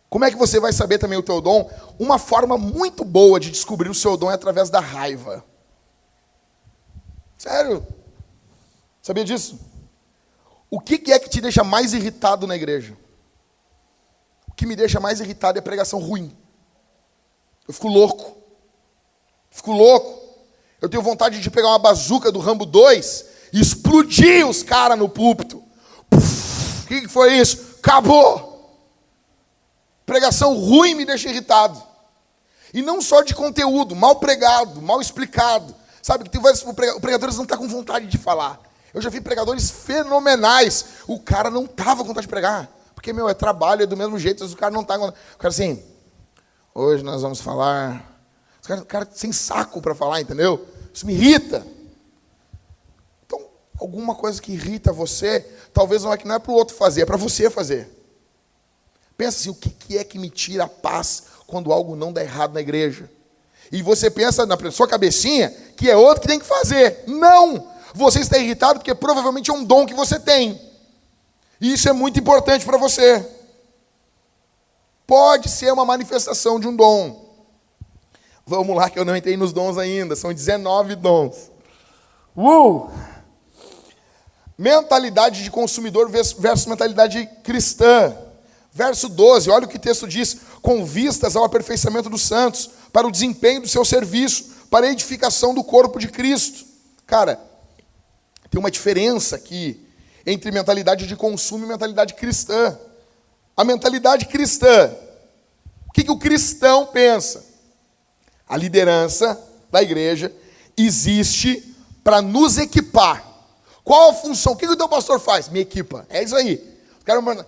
Como é que você vai saber também o teu dom? Uma forma muito boa de descobrir o seu dom é através da raiva. Sério? Sabia disso? O que é que te deixa mais irritado na igreja? O que me deixa mais irritado é pregação ruim. Eu fico louco. Eu tenho vontade de pegar uma bazuca do Rambo 2 e explodir os caras no púlpito. O que foi isso? Acabou! Pregação ruim me deixa irritado. E não só de conteúdo, mal pregado, mal explicado. Sabe que tem vários pregadores não estão com vontade de falar. Eu já vi pregadores fenomenais. O cara não estava com vontade de pregar. Porque, é trabalho, é do mesmo jeito. O cara não está com... O cara assim, hoje nós vamos falar... O cara sem saco para falar, entendeu? Isso me irrita. Então, alguma coisa que irrita você, talvez não é para o outro fazer, é para você fazer. Pensa assim, o que é que me tira a paz quando algo não dá errado na igreja? E você pensa na sua cabecinha que é outro que tem que fazer. Não! Você está irritado porque provavelmente é um dom que você tem. E isso é muito importante para você. Pode ser uma manifestação de um dom. Vamos lá que eu não entrei nos dons ainda. São 19 dons. Mentalidade de consumidor versus mentalidade cristã. Verso 12, olha o que o texto diz. Com vistas ao aperfeiçoamento dos santos, para o desempenho do seu serviço, para a edificação do corpo de Cristo. Cara, tem uma diferença aqui entre mentalidade de consumo e mentalidade cristã. A mentalidade cristã, o que o cristão pensa? A liderança da igreja existe para nos equipar. Qual a função? O que o teu pastor faz? Me equipa. É isso aí.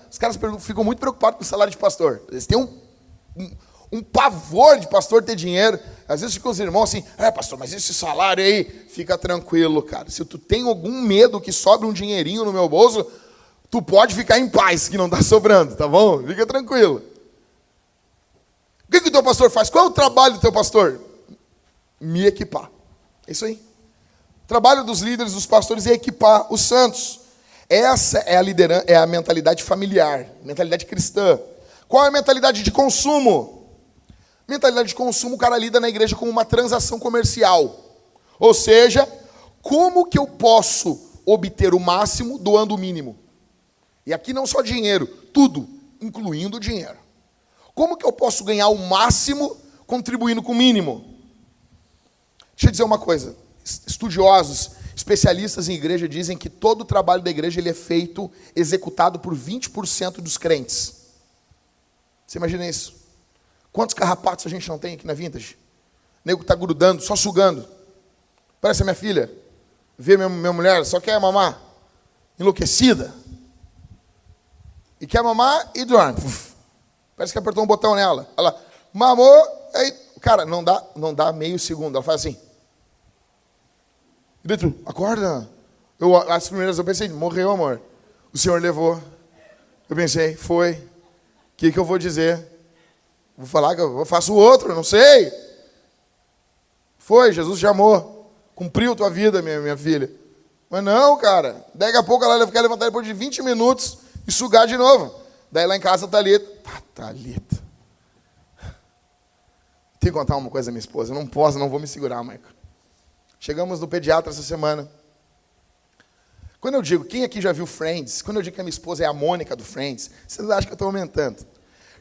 Os caras ficam muito preocupados com o salário de pastor. Eles têm um pavor de pastor ter dinheiro. Às vezes ficam os irmãos assim, pastor, mas esse salário aí, fica tranquilo, cara. Se tu tem algum medo que sobre um dinheirinho no meu bolso, tu pode ficar em paz, que não está sobrando, tá bom? Fica tranquilo. O que o teu pastor faz? Qual é o trabalho do teu pastor? Me equipar. É isso aí. O trabalho dos líderes, dos pastores é equipar os santos. Essa é a liderança, é a mentalidade familiar, mentalidade cristã. Qual é a mentalidade de consumo? Mentalidade de consumo, o cara lida na igreja como uma transação comercial. Ou seja, como que eu posso obter o máximo doando o mínimo? E aqui não só dinheiro, tudo, incluindo o dinheiro. Como que eu posso ganhar o máximo contribuindo com o mínimo? Deixa eu dizer uma coisa. Estudiosos, especialistas em igreja dizem que todo o trabalho da igreja ele é feito, executado por 20% dos crentes. Você imagina isso? Quantos carrapatos a gente não tem aqui na Vintage? O nego está grudando, só sugando. Parece a minha filha. Vê minha mulher, só quer mamar. Enlouquecida. E quer mamar e dorme. Parece que apertou um botão nela. Ela mamou, aí, cara, não dá meio segundo. Ela faz assim. E dentro, acorda. As primeiras eu pensei, morreu, amor. O Senhor levou. Eu pensei, foi. O que eu vou dizer? Vou falar que eu faço o outro, não sei. Foi, Jesus chamou. Cumpriu tua vida, minha filha. Mas não, cara. Daqui a pouco ela vai ficar levantada depois de 20 minutos e sugar de novo. Daí lá em casa, Thalita. Thalita. Tenho que contar uma coisa à minha esposa. Eu não posso, não vou me segurar, Michael. Chegamos no pediatra essa semana. Quando eu digo, quem aqui já viu Friends? Quando eu digo que a minha esposa é a Mônica do Friends, vocês acham que eu estou aumentando.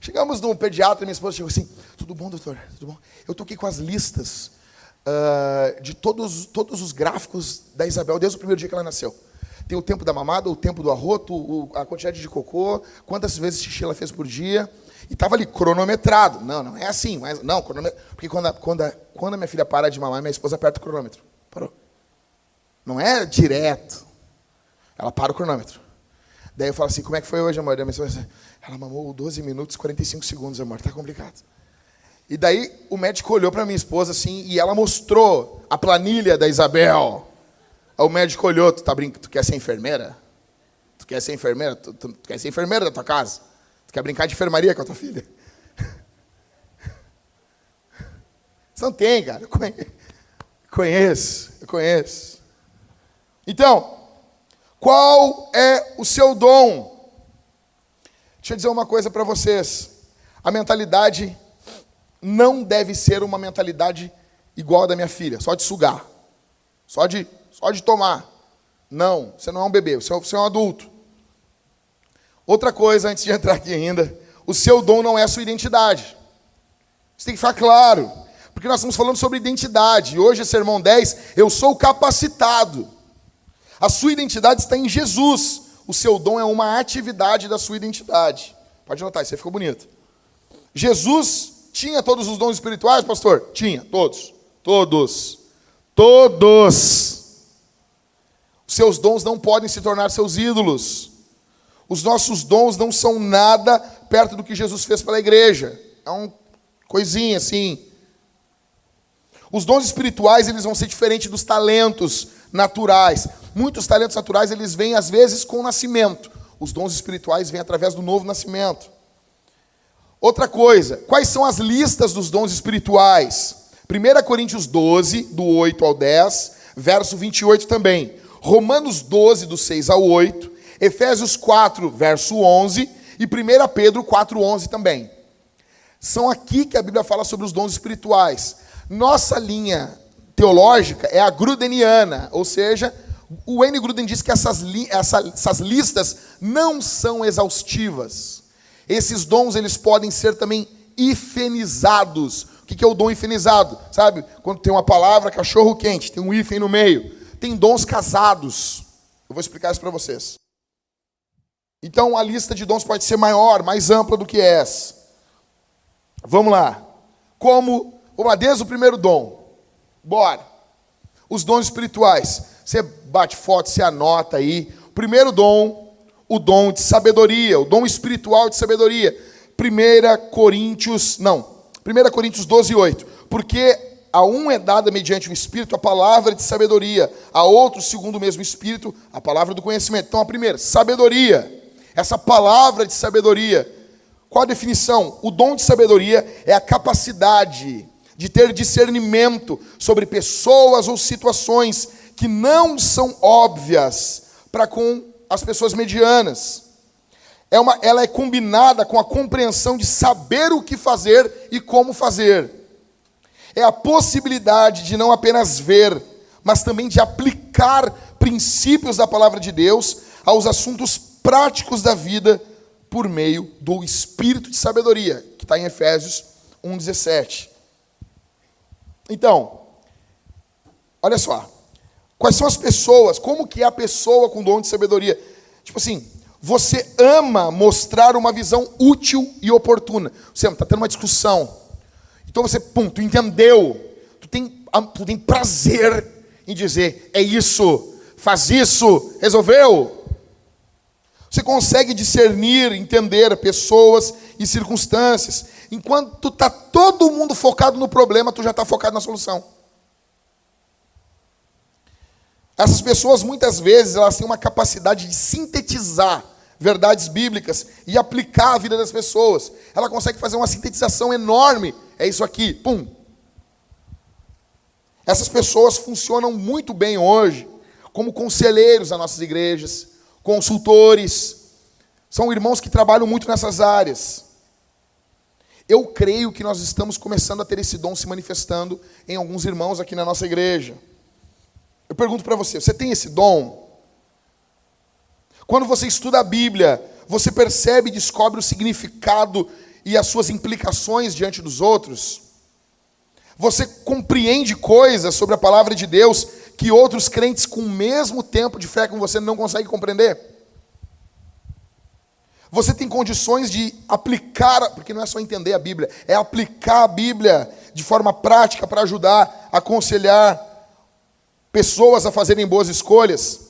Chegamos no pediatra e minha esposa chegou assim, tudo bom, doutor? Tudo bom? Eu estou aqui com as listas de todos os gráficos da Isabel, desde o primeiro dia que ela nasceu. Tem o tempo da mamada, o tempo do arroto, a quantidade de cocô, quantas vezes xixi ela fez por dia. E estava ali, cronometrado. Não é assim. Mas, não, porque quando a minha filha para de mamar, minha esposa aperta o cronômetro. Parou. Não é direto. Ela para o cronômetro. Daí eu falo assim, como é que foi hoje, amor? Minha esposa, ela mamou 12 minutos e 45 segundos, amor. Tá complicado. E daí o médico olhou para minha esposa assim, e ela mostrou a planilha da Isabel. Aí o médico olhou, tu quer ser enfermeira? Tu quer ser enfermeira? Tu quer ser enfermeira da tua casa? Tu quer brincar de enfermaria com a tua filha? Você não tem, cara. Eu conheço. Então, qual é o seu dom? Deixa eu dizer uma coisa para vocês. A mentalidade não deve ser uma mentalidade igual a da minha filha, só de sugar, só de tomar. Não, você não é um bebê, você é um adulto. Outra coisa, antes de entrar aqui ainda, o seu dom não é a sua identidade. Isso tem que ficar claro, porque nós estamos falando sobre identidade. E hoje, sermão 10, eu sou capacitado. A sua identidade está em Jesus. O seu dom é uma atividade da sua identidade. Pode anotar, isso aí ficou bonito. Jesus tinha todos os dons espirituais, pastor? Tinha, todos. Os seus dons não podem se tornar seus ídolos. Os nossos dons não são nada perto do que Jesus fez pela igreja. É uma coisinha assim. Os dons espirituais, eles vão ser diferentes dos talentos naturais. Muitos talentos naturais, eles vêm às vezes com o nascimento. Os dons espirituais vêm através do novo nascimento. Outra coisa, quais são as listas dos dons espirituais? 1 Coríntios 12, do 8 ao 10, verso 28 também. Romanos 12, do 6 ao 8. Efésios 4, verso 11. E 1 Pedro 4, 11 também. São aqui que a Bíblia fala sobre os dons espirituais. Nossa linha teológica é a grudeniana, ou seja, o Wayne Gruden diz que essas listas não são exaustivas. Esses dons, eles podem ser também hifenizados. O que é o dom hifenizado? Sabe, quando tem uma palavra cachorro quente, tem um hífen no meio. Tem dons casados. Eu vou explicar isso para vocês. Então, a lista de dons pode ser maior, mais ampla do que essa. Vamos lá. Vamos lá, desde o primeiro dom. Bora. Os dons espirituais. Você bate foto, você anota aí. O primeiro dom, o dom de sabedoria, o dom espiritual de sabedoria. 1 Coríntios 12, 8. Porque a um é dada mediante o Espírito a palavra de sabedoria, a outro, segundo o mesmo Espírito, a palavra do conhecimento. Então, a primeira, sabedoria. Essa palavra de sabedoria. Qual a definição? O dom de sabedoria é a capacidade de ter discernimento sobre pessoas ou situações que não são óbvias para com as pessoas medianas. Ela é combinada com a compreensão de saber o que fazer e como fazer. É a possibilidade de não apenas ver, mas também de aplicar princípios da palavra de Deus aos assuntos práticos da vida por meio do Espírito de sabedoria, que está em Efésios 1,17. Então, olha só. Quais são as pessoas? Como que é a pessoa com dom de sabedoria? Tipo assim, você ama mostrar uma visão útil e oportuna. Você está tendo uma discussão. Então você, tu entendeu. Tu tem prazer em dizer, é isso, faz isso, resolveu. Você consegue discernir, entender pessoas e circunstâncias. Enquanto está todo mundo focado no problema, tu já está focado na solução. Essas pessoas, muitas vezes, elas têm uma capacidade de sintetizar verdades bíblicas e aplicar a vida das pessoas. Ela consegue fazer uma sintetização enorme. É isso aqui, pum. Essas pessoas funcionam muito bem hoje como conselheiros nas nossas igrejas, consultores. São irmãos que trabalham muito nessas áreas. Eu creio que nós estamos começando a ter esse dom se manifestando em alguns irmãos aqui na nossa igreja. Eu pergunto para você, você tem esse dom? Quando você estuda a Bíblia, você percebe e descobre o significado e as suas implicações diante dos outros? Você compreende coisas sobre a palavra de Deus que outros crentes com o mesmo tempo de fé que você não conseguem compreender? Você tem condições de aplicar, porque não é só entender a Bíblia, é aplicar a Bíblia de forma prática para ajudar, aconselhar pessoas a fazerem boas escolhas?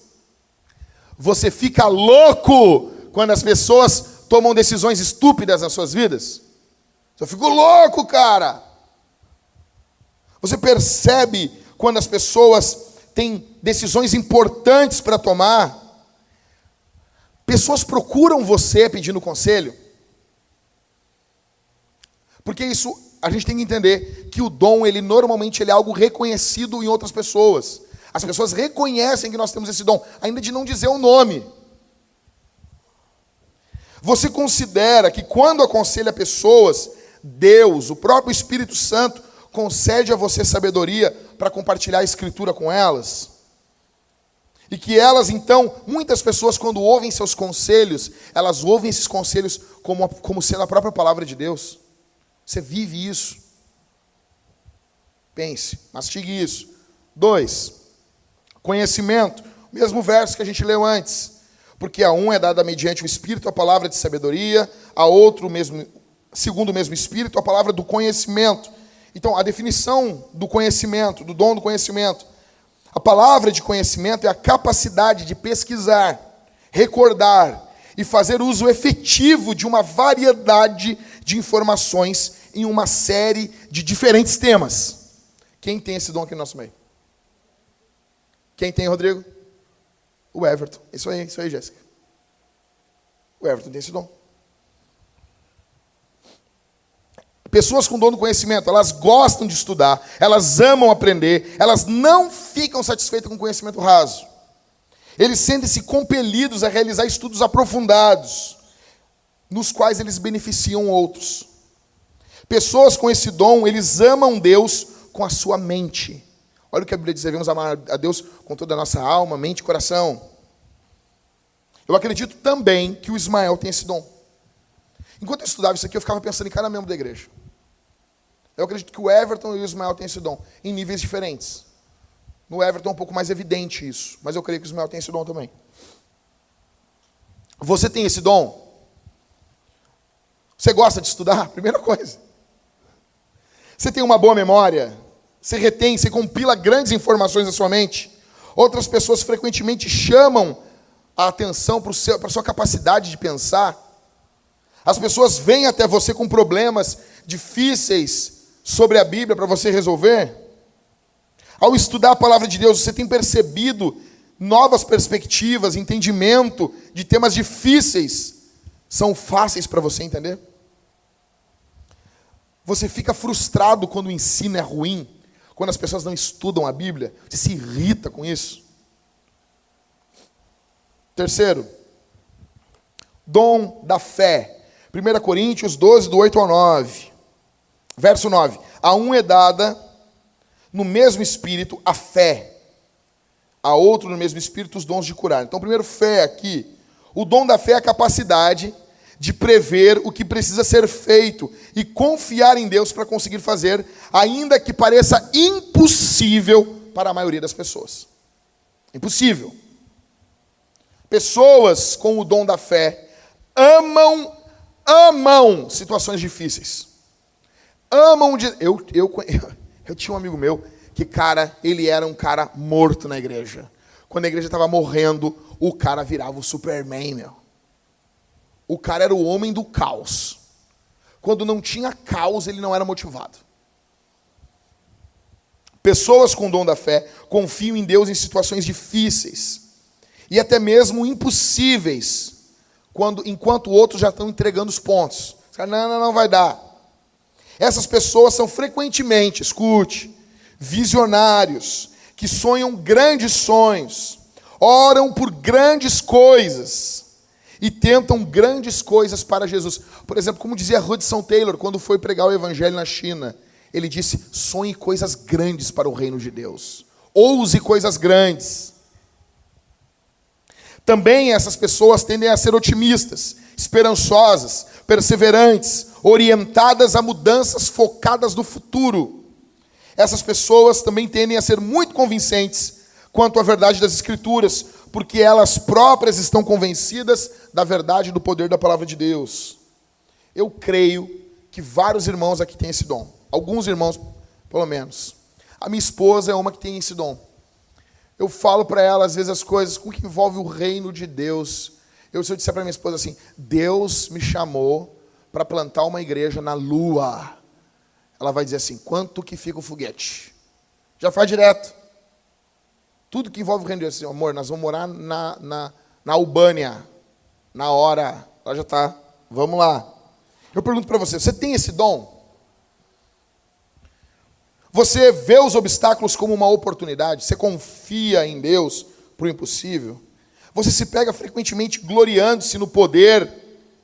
Você fica louco quando as pessoas tomam decisões estúpidas nas suas vidas? Eu fico louco, cara! Você percebe quando as pessoas têm decisões importantes para tomar? Pessoas procuram você pedindo conselho? Porque isso, a gente tem que entender que o dom, ele normalmente é algo reconhecido em outras pessoas. As pessoas reconhecem que nós temos esse dom, ainda de não dizer o nome. Você considera que quando aconselha pessoas, Deus, o próprio Espírito Santo, concede a você sabedoria para compartilhar a Escritura com elas? E que elas, então, muitas pessoas, quando ouvem seus conselhos, elas ouvem esses conselhos como sendo a própria palavra de Deus. Você vive isso. Pense, mastigue isso. 2, conhecimento. Mesmo verso que a gente leu antes. Porque a um é dada mediante o Espírito a palavra de sabedoria, a outro, segundo o mesmo Espírito, a palavra do conhecimento. Então, a definição do conhecimento, do dom do conhecimento. A palavra de conhecimento é a capacidade de pesquisar, recordar e fazer uso efetivo de uma variedade de informações em uma série de diferentes temas. Quem tem esse dom aqui no nosso meio? Quem tem, Rodrigo? O Everton. Isso aí, Jéssica. O Everton tem esse dom. Pessoas com dom do conhecimento, elas gostam de estudar, elas amam aprender, elas não ficam satisfeitas com conhecimento raso. Eles sentem-se compelidos a realizar estudos aprofundados, nos quais eles beneficiam outros. Pessoas com esse dom, eles amam Deus com a sua mente. Olha o que a Bíblia diz, devemos amar a Deus com toda a nossa alma, mente e coração. Eu acredito também que o Ismael tem esse dom. Enquanto eu estudava isso aqui, eu ficava pensando em cada membro da igreja. Eu acredito que o Everton e o Ismael têm esse dom, em níveis diferentes. No Everton é um pouco mais evidente isso, mas eu creio que o Ismael tem esse dom também. Você tem esse dom? Você gosta de estudar? Primeira coisa. Você tem uma boa memória? Você retém, você compila grandes informações na sua mente? Outras pessoas frequentemente chamam a atenção para a sua capacidade de pensar. As pessoas vêm até você com problemas difíceis sobre a Bíblia para você resolver. Ao estudar a palavra de Deus, você tem percebido novas perspectivas, entendimento de temas difíceis. São fáceis para você entender? Você fica frustrado quando o ensino é ruim, quando as pessoas não estudam a Bíblia. Você se irrita com isso. Terceiro, dom da fé. 1 Coríntios 12, do 8 ao 9. Verso 9. A um é dada no mesmo Espírito a fé. A outro no mesmo Espírito os dons de curar. Então, primeiro, fé aqui. O dom da fé é a capacidade de prever o que precisa ser feito e confiar em Deus para conseguir fazer, ainda que pareça impossível para a maioria das pessoas. Impossível. Pessoas com o dom da fé amam situações difíceis. Eu tinha um amigo meu que, cara, ele era um cara morto na igreja. Quando a igreja estava morrendo, o cara virava o Superman, meu. O cara era o homem do caos. Quando não tinha caos, ele não era motivado. Pessoas com dom da fé confiam em Deus em situações difíceis e até mesmo impossíveis, enquanto outros já estão entregando os pontos. Não vai dar. Essas pessoas são frequentemente, escute, visionários, que sonham grandes sonhos, oram por grandes coisas e tentam grandes coisas para Jesus. Por exemplo, como dizia Hudson Taylor quando foi pregar o evangelho na China, ele disse: sonhe coisas grandes para o reino de Deus, ouse coisas grandes. Também essas pessoas tendem a ser otimistas, esperançosas, perseverantes, orientadas a mudanças focadas no futuro. Essas pessoas também tendem a ser muito convincentes quanto à verdade das Escrituras, porque elas próprias estão convencidas da verdade e do poder da palavra de Deus. Eu creio que vários irmãos aqui têm esse dom. Alguns irmãos, pelo menos. A minha esposa é uma que tem esse dom. Eu falo para ela, às vezes, as coisas com que envolve o reino de Deus. Se eu disser para minha esposa assim: Deus me chamou para plantar uma igreja na Lua, ela vai dizer assim: quanto que fica o foguete? Já faz direto. Tudo que envolve o reino de Deus. Assim, amor, nós vamos morar na Albânia. Na hora. Ela já está. Vamos lá. Eu pergunto para você: você tem esse dom? Você vê os obstáculos como uma oportunidade? Você confia em Deus para o impossível? Você se pega frequentemente gloriando-se no poder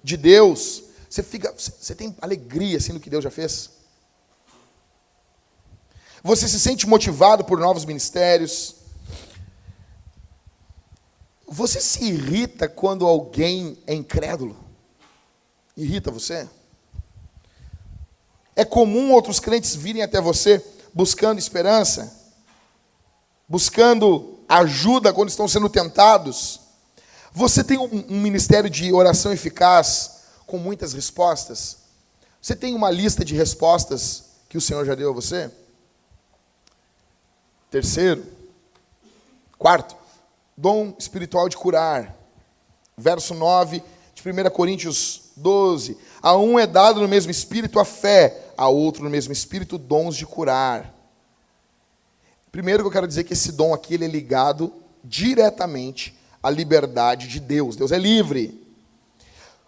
de Deus? Você tem alegria assim no que Deus já fez? Você se sente motivado por novos ministérios? Você se irrita quando alguém é incrédulo? Irrita você? É comum outros crentes virem até você buscando esperança, buscando ajuda quando estão sendo tentados? Você tem um ministério de oração eficaz com muitas respostas? Você tem uma lista de respostas que o Senhor já deu a você? Quarto, dom espiritual de curar. Verso 9 de 1 Coríntios 12. A um é dado no mesmo Espírito a fé, a outro no mesmo Espírito dons de curar. Primeiro que eu quero dizer que esse dom aqui ele é ligado diretamente à liberdade de Deus. Deus é livre.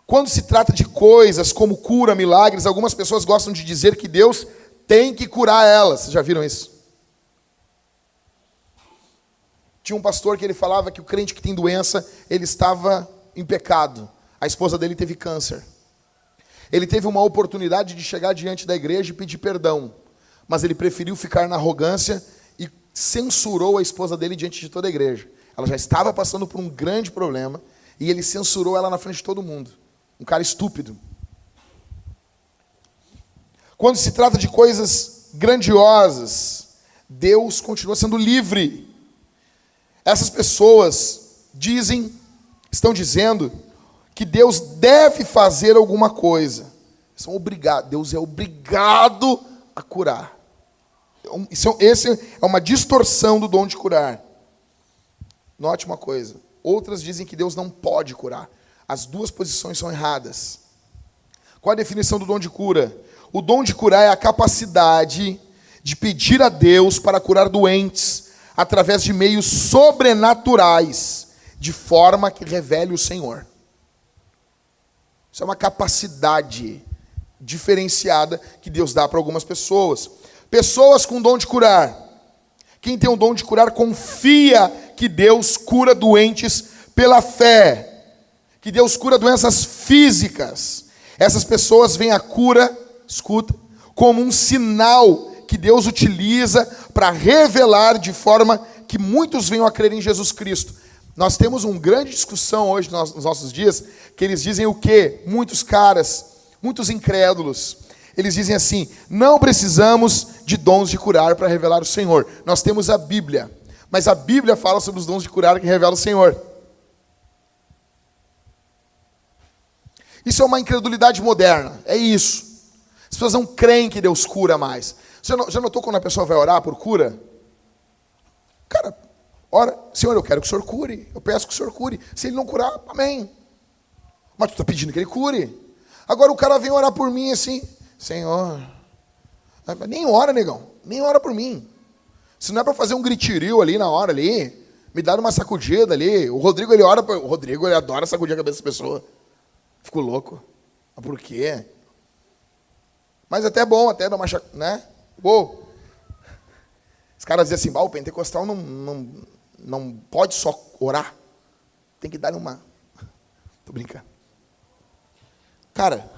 Quando se trata de coisas como cura, milagres, algumas pessoas gostam de dizer que Deus tem que curar elas. Vocês já viram isso? Tinha um pastor que ele falava que o crente que tem doença, ele estava em pecado. A esposa dele teve câncer. Ele teve uma oportunidade de chegar diante da igreja e pedir perdão, mas ele preferiu ficar na arrogância e censurou a esposa dele diante de toda a igreja. Ela já estava passando por um grande problema e ele censurou ela na frente de todo mundo. Um cara estúpido. Quando se trata de coisas grandiosas, Deus continua sendo livre. Essas pessoas estão dizendo que Deus deve fazer alguma coisa. São obrigados. Deus é obrigado a curar. Essa é uma distorção do dom de curar. Note uma coisa. Outras dizem que Deus não pode curar. As duas posições são erradas. Qual a definição do dom de cura? O dom de curar é a capacidade de pedir a Deus para curar doentes através de meios sobrenaturais, de forma que revele o Senhor. Isso é uma capacidade diferenciada que Deus dá para algumas pessoas. Pessoas com dom de curar. Quem tem o dom de curar confia que Deus cura doentes pela fé. Que Deus cura doenças físicas. Essas pessoas veem a cura, escuta, como um sinal que Deus utiliza para revelar de forma que muitos venham a crer em Jesus Cristo. Nós temos uma grande discussão hoje nos nossos dias, que eles dizem o quê? Muitos caras, muitos incrédulos, eles dizem assim: não precisamos de dons de curar para revelar o Senhor. Nós temos a Bíblia, mas a Bíblia fala sobre os dons de curar que revela o Senhor. Isso é uma incredulidade moderna, é isso. As pessoas não creem que Deus cura mais. Você já notou quando a pessoa vai orar por cura? Cara, ora, Senhor, eu quero que o Senhor cure. Eu peço que o Senhor cure. Se Ele não curar, amém. Mas tu está pedindo que Ele cure. Agora o cara vem orar por mim assim: Senhor, nem ora, negão. Nem ora por mim. Se não é para fazer um gritiril ali na hora ali, me dar uma sacudida ali. O Rodrigo, ele ora. O Rodrigo, ele adora sacudir a cabeça das pessoas. Fico louco. Mas por quê? Mas até bom, até dar uma né? Uou. Os caras dizem assim, o pentecostal não pode só orar, tem que dar uma... Tô brincando. Cara,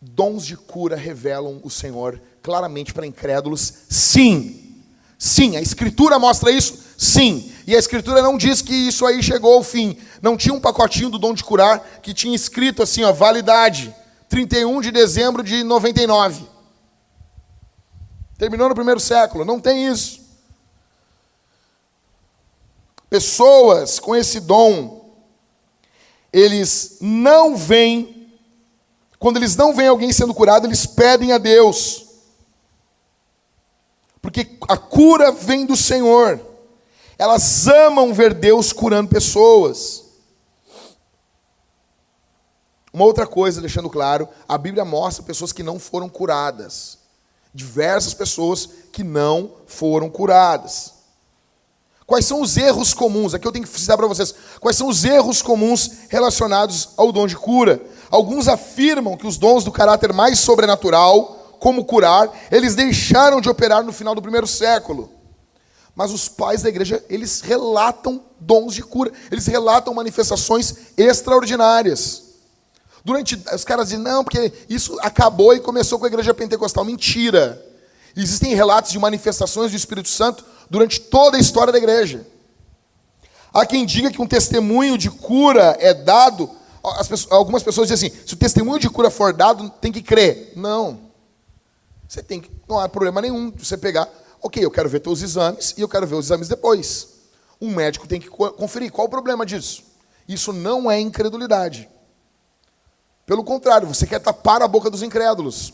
dons de cura revelam o Senhor claramente para incrédulos, sim. Sim, a Escritura mostra isso, sim. E a Escritura não diz que isso aí chegou ao fim. Não tinha um pacotinho do dom de curar que tinha escrito assim, ó, validade, 31 de dezembro de 99. Terminou no primeiro século, não tem isso. Pessoas com esse dom, eles não veem, quando eles não veem alguém sendo curado, eles pedem a Deus. Porque a cura vem do Senhor. Elas amam ver Deus curando pessoas. Uma outra coisa, deixando claro, a Bíblia mostra pessoas que não foram curadas. Diversas pessoas que não foram curadas. Quais são os erros comuns? Aqui eu tenho que citar para vocês. Quais são os erros comuns relacionados ao dom de cura? Alguns afirmam que os dons do caráter mais sobrenatural, como curar, eles deixaram de operar no final do primeiro século. Mas os pais da igreja, eles relatam dons de cura, eles relatam manifestações extraordinárias. Os caras dizem, não, porque isso acabou e começou com a igreja pentecostal. Mentira. Existem relatos de manifestações do Espírito Santo durante toda a história da igreja. Há quem diga que um testemunho de cura é dado, algumas pessoas dizem assim, se o testemunho de cura for dado, tem que crer. Não. Você tem que, não há problema nenhum de você pegar, ok, eu quero ver teus exames e eu quero ver os exames depois. Um médico tem que conferir. Qual o problema disso? Isso não é incredulidade. Pelo contrário, você quer tapar a boca dos incrédulos.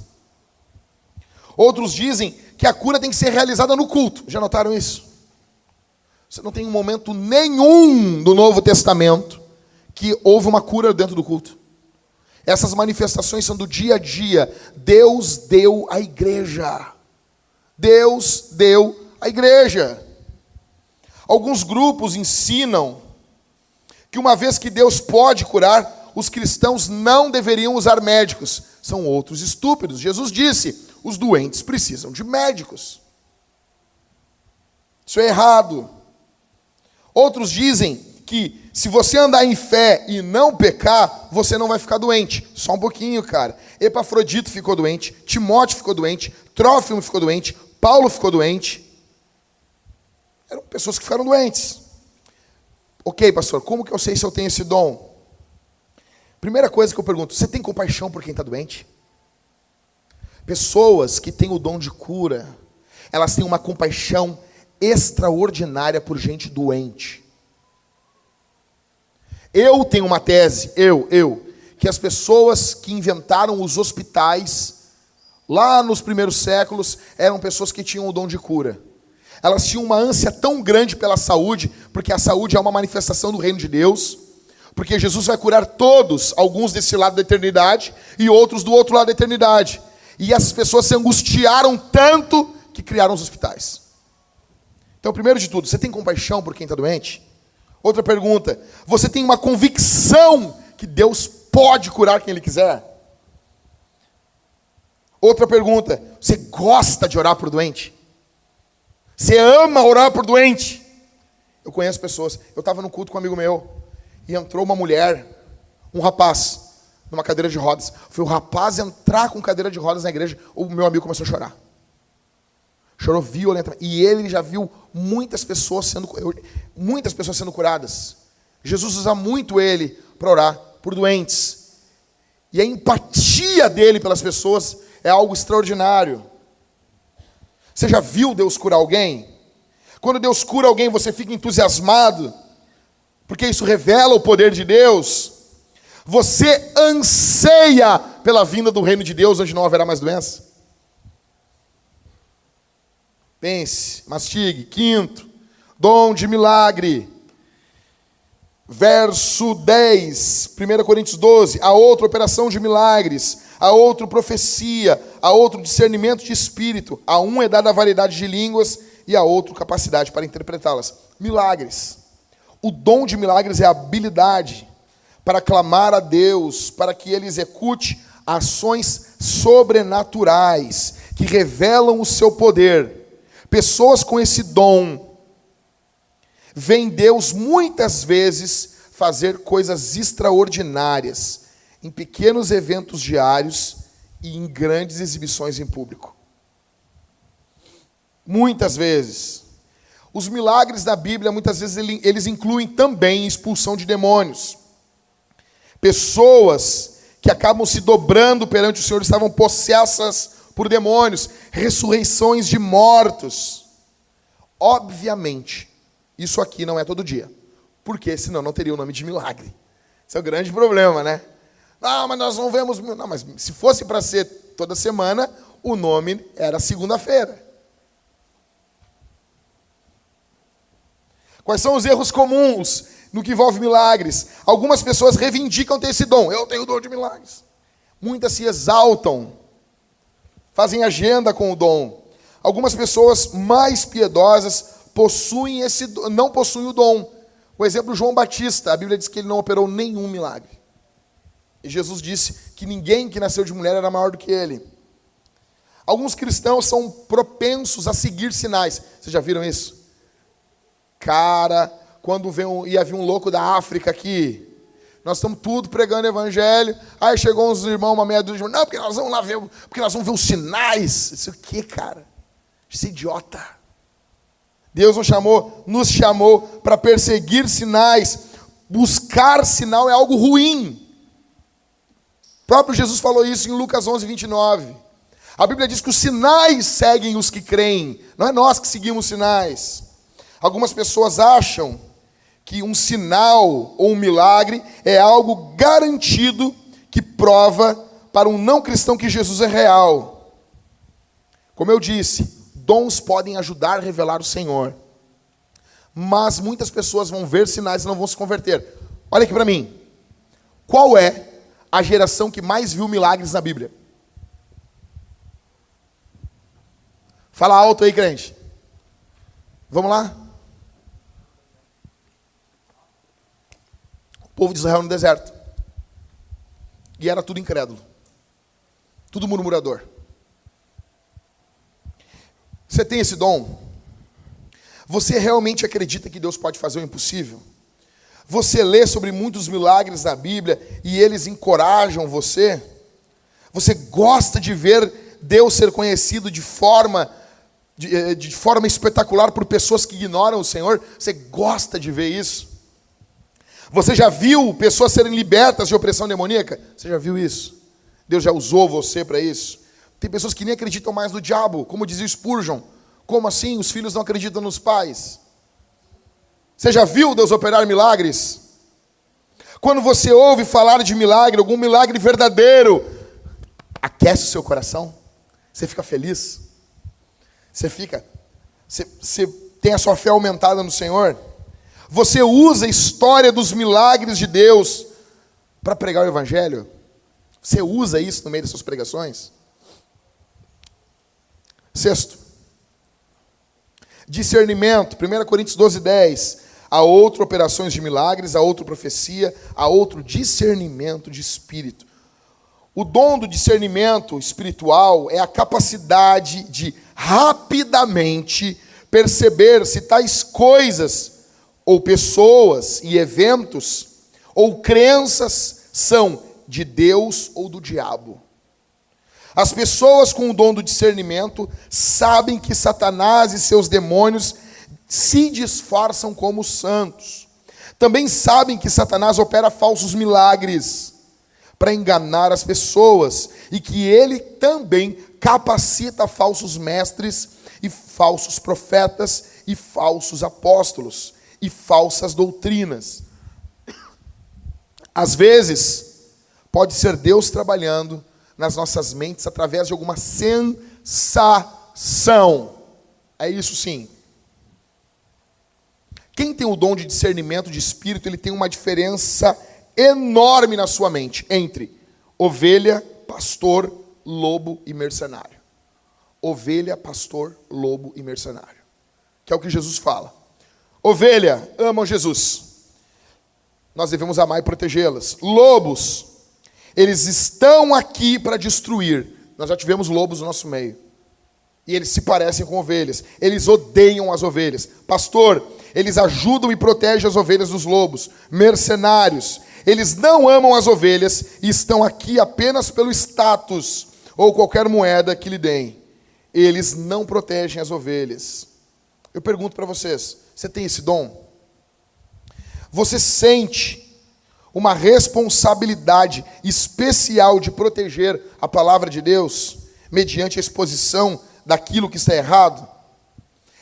Outros dizem que a cura tem que ser realizada no culto. Já notaram isso? Você não tem um momento nenhum do Novo Testamento que houve uma cura dentro do culto. Essas manifestações são do dia a dia. Deus deu à igreja. Deus deu à igreja. Alguns grupos ensinam que uma vez que Deus pode curar, os cristãos não deveriam usar médicos. São outros estúpidos. Jesus disse, os doentes precisam de médicos. Isso é errado. Outros dizem que se você andar em fé e não pecar, você não vai ficar doente. Só um pouquinho, cara. Epafrodito ficou doente, Timóteo ficou doente, Trófimo ficou doente, Paulo ficou doente. Eram pessoas que ficaram doentes. Ok, pastor, como que eu sei se eu tenho esse dom? Primeira coisa que eu pergunto, você tem compaixão por quem está doente? Pessoas que têm o dom de cura, elas têm uma compaixão extraordinária por gente doente. Eu tenho uma tese, que as pessoas que inventaram os hospitais, lá nos primeiros séculos, eram pessoas que tinham o dom de cura. Elas tinham uma ânsia tão grande pela saúde, porque a saúde é uma manifestação do reino de Deus, porque Jesus vai curar todos, alguns desse lado da eternidade, e outros do outro lado da eternidade. E essas pessoas se angustiaram tanto, que criaram os hospitais. Então, primeiro de tudo, você tem compaixão por quem está doente? Outra pergunta, você tem uma convicção que Deus pode curar quem Ele quiser? Outra pergunta, você gosta de orar por doente? Você ama orar por doente? Eu conheço pessoas, eu estava no culto com um amigo meu, e entrou uma mulher, um rapaz, numa cadeira de rodas. Foi o rapaz entrar com cadeira de rodas na igreja, o meu amigo começou a chorar. Chorou violentamente. E ele já viu muitas pessoas sendo curadas. Jesus usa muito ele para orar por doentes. E a empatia dele pelas pessoas é algo extraordinário. Você já viu Deus curar alguém? Quando Deus cura alguém, você fica entusiasmado, porque isso revela o poder de Deus. Você anseia pela vinda do reino de Deus, onde não haverá mais doença. Pense, mastigue. Quinto, dom de milagre. Verso 10, 1 Coríntios 12. A outra operação de milagres, a outra profecia, a outro discernimento de espírito. A um é dada a variedade de línguas e a outro capacidade para interpretá-las. Milagres. O dom de milagres é a habilidade para clamar a Deus, para que Ele execute ações sobrenaturais. que revelam o seu poder, pessoas com esse dom, veem Deus muitas vezes fazer coisas extraordinárias em pequenos eventos diários e em grandes exibições em público. Muitas vezes. Os milagres da Bíblia, muitas vezes, eles incluem também expulsão de demônios. Pessoas que acabam se dobrando perante o Senhor estavam possessas por demônios, ressurreições de mortos. Obviamente, isso aqui não é todo dia, porque senão não teria o nome de milagre. Esse é o grande problema, né? Ah, mas nós não vemos... Não, mas se fosse para ser toda semana, o nome era segunda-feira. Quais são os erros comuns no que envolve milagres? Algumas pessoas reivindicam ter esse dom. Eu tenho o dom de milagres. Muitas se exaltam, fazem agenda com o dom. Algumas pessoas mais piedosas não possuem o dom. O exemplo, João Batista, a Bíblia diz que ele não operou nenhum milagre. E Jesus disse que ninguém que nasceu de mulher era maior do que ele. Alguns cristãos são propensos a seguir sinais. Vocês já viram isso? Cara, quando ia vir um louco da África aqui, nós estamos tudo pregando evangelho, aí chegou uns irmãos, uma meia dúzia de irmãos, não, porque nós vamos lá ver, porque nós vamos ver os sinais. Isso o quê, cara? Isso é idiota. Deus nos chamou para perseguir sinais. Buscar sinal é algo ruim. O próprio Jesus falou isso em Lucas 11, 29. A Bíblia diz que os sinais seguem os que creem. Não é nós que seguimos sinais. Algumas pessoas acham que um sinal ou um milagre é algo garantido que prova para um não cristão que Jesus é real. Como eu disse, dons podem ajudar a revelar o Senhor. Mas muitas pessoas vão ver sinais e não vão se converter. Olha aqui para mim. Qual é a geração que mais viu milagres na Bíblia? Fala alto aí, crente. Vamos lá? O povo de Israel no deserto. E era tudo incrédulo. Tudo murmurador. Você tem esse dom? Você realmente acredita que Deus pode fazer o impossível? Você lê sobre muitos milagres na Bíblia e eles encorajam você? Você gosta de ver Deus ser conhecido de forma espetacular por pessoas que ignoram o Senhor? Você gosta de ver isso? Você já viu pessoas serem libertas de opressão demoníaca? Você já viu isso? Deus já usou você para isso? Tem pessoas que nem acreditam mais no diabo, como dizia Spurgeon. Como assim? Os filhos não acreditam nos pais. Você já viu Deus operar milagres? Quando você ouve falar de milagre, algum milagre verdadeiro, aquece o seu coração? Você fica feliz? Você tem a sua fé aumentada no Senhor? Você usa a história dos milagres de Deus para pregar o Evangelho? Você usa isso no meio das suas pregações? Sexto, discernimento. 1 Coríntios 12, 10. Há outro operações de milagres, há outro profecia, há outro discernimento de espírito. O dom do discernimento espiritual é a capacidade de rapidamente perceber se tais coisas, ou pessoas e eventos, ou crenças são de Deus ou do diabo. As pessoas com o dom do discernimento sabem que Satanás e seus demônios se disfarçam como santos. Também sabem que Satanás opera falsos milagres para enganar as pessoas e que ele também capacita falsos mestres e falsos profetas e falsos apóstolos e falsas doutrinas. Às vezes, pode ser Deus trabalhando nas nossas mentes através de alguma sensação. É isso sim. Quem tem o dom de discernimento de espírito, ele tem uma diferença enorme na sua mente entre ovelha, pastor, lobo e mercenário. Ovelha, pastor, lobo e mercenário. Que é o que Jesus fala. Ovelha, amam Jesus. Nós devemos amar e protegê-las. Lobos, eles estão aqui para destruir. Nós já tivemos lobos no nosso meio. E eles se parecem com ovelhas. Eles odeiam as ovelhas. Pastor, eles ajudam e protegem as ovelhas dos lobos. Mercenários. Eles não amam as ovelhas e estão aqui apenas pelo status ou qualquer moeda que lhe deem. Eles não protegem as ovelhas. Eu pergunto para vocês, você tem esse dom? Você sente uma responsabilidade especial de proteger a palavra de Deus mediante a exposição daquilo que está errado?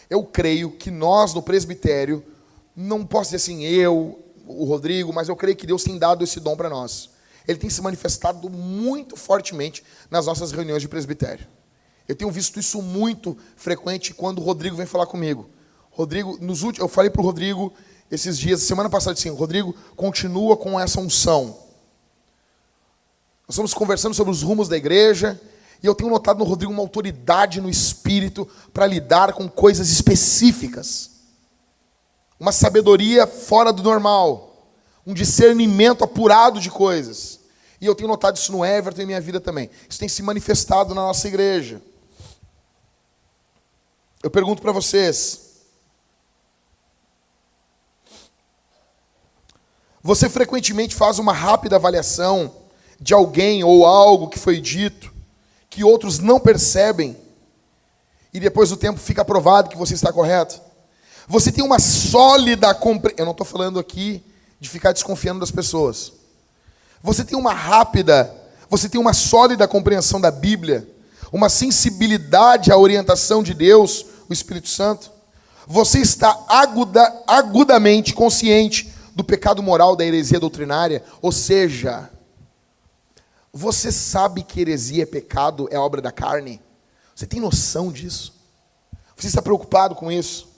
Eu creio que nós no presbitério, não posso dizer assim, o Rodrigo, mas eu creio que Deus tem dado esse dom para nós. Ele tem se manifestado muito fortemente nas nossas reuniões de presbitério. Eu tenho visto isso muito frequente quando o Rodrigo vem falar comigo. Rodrigo, eu falei para o Rodrigo esses dias, semana passada, assim, Rodrigo, continua com essa unção. Nós estamos conversando sobre os rumos da igreja, e eu tenho notado no Rodrigo uma autoridade no espírito para lidar com coisas específicas. Uma sabedoria fora do normal. Um discernimento apurado de coisas. E eu tenho notado isso no Everton e em minha vida também. Isso tem se manifestado na nossa igreja. Eu pergunto para vocês, você frequentemente faz uma rápida avaliação de alguém ou algo que foi dito, que outros não percebem, e depois do tempo fica provado que você está correto? Você tem uma sólida compreensão. Eu não estou falando aqui de ficar desconfiando das pessoas. Você tem uma sólida compreensão da Bíblia, uma sensibilidade à orientação de Deus, o Espírito Santo. Você está agudamente consciente do pecado moral, da heresia doutrinária, ou seja, você sabe que heresia é pecado, é obra da carne? Você tem noção disso? Você está preocupado com isso?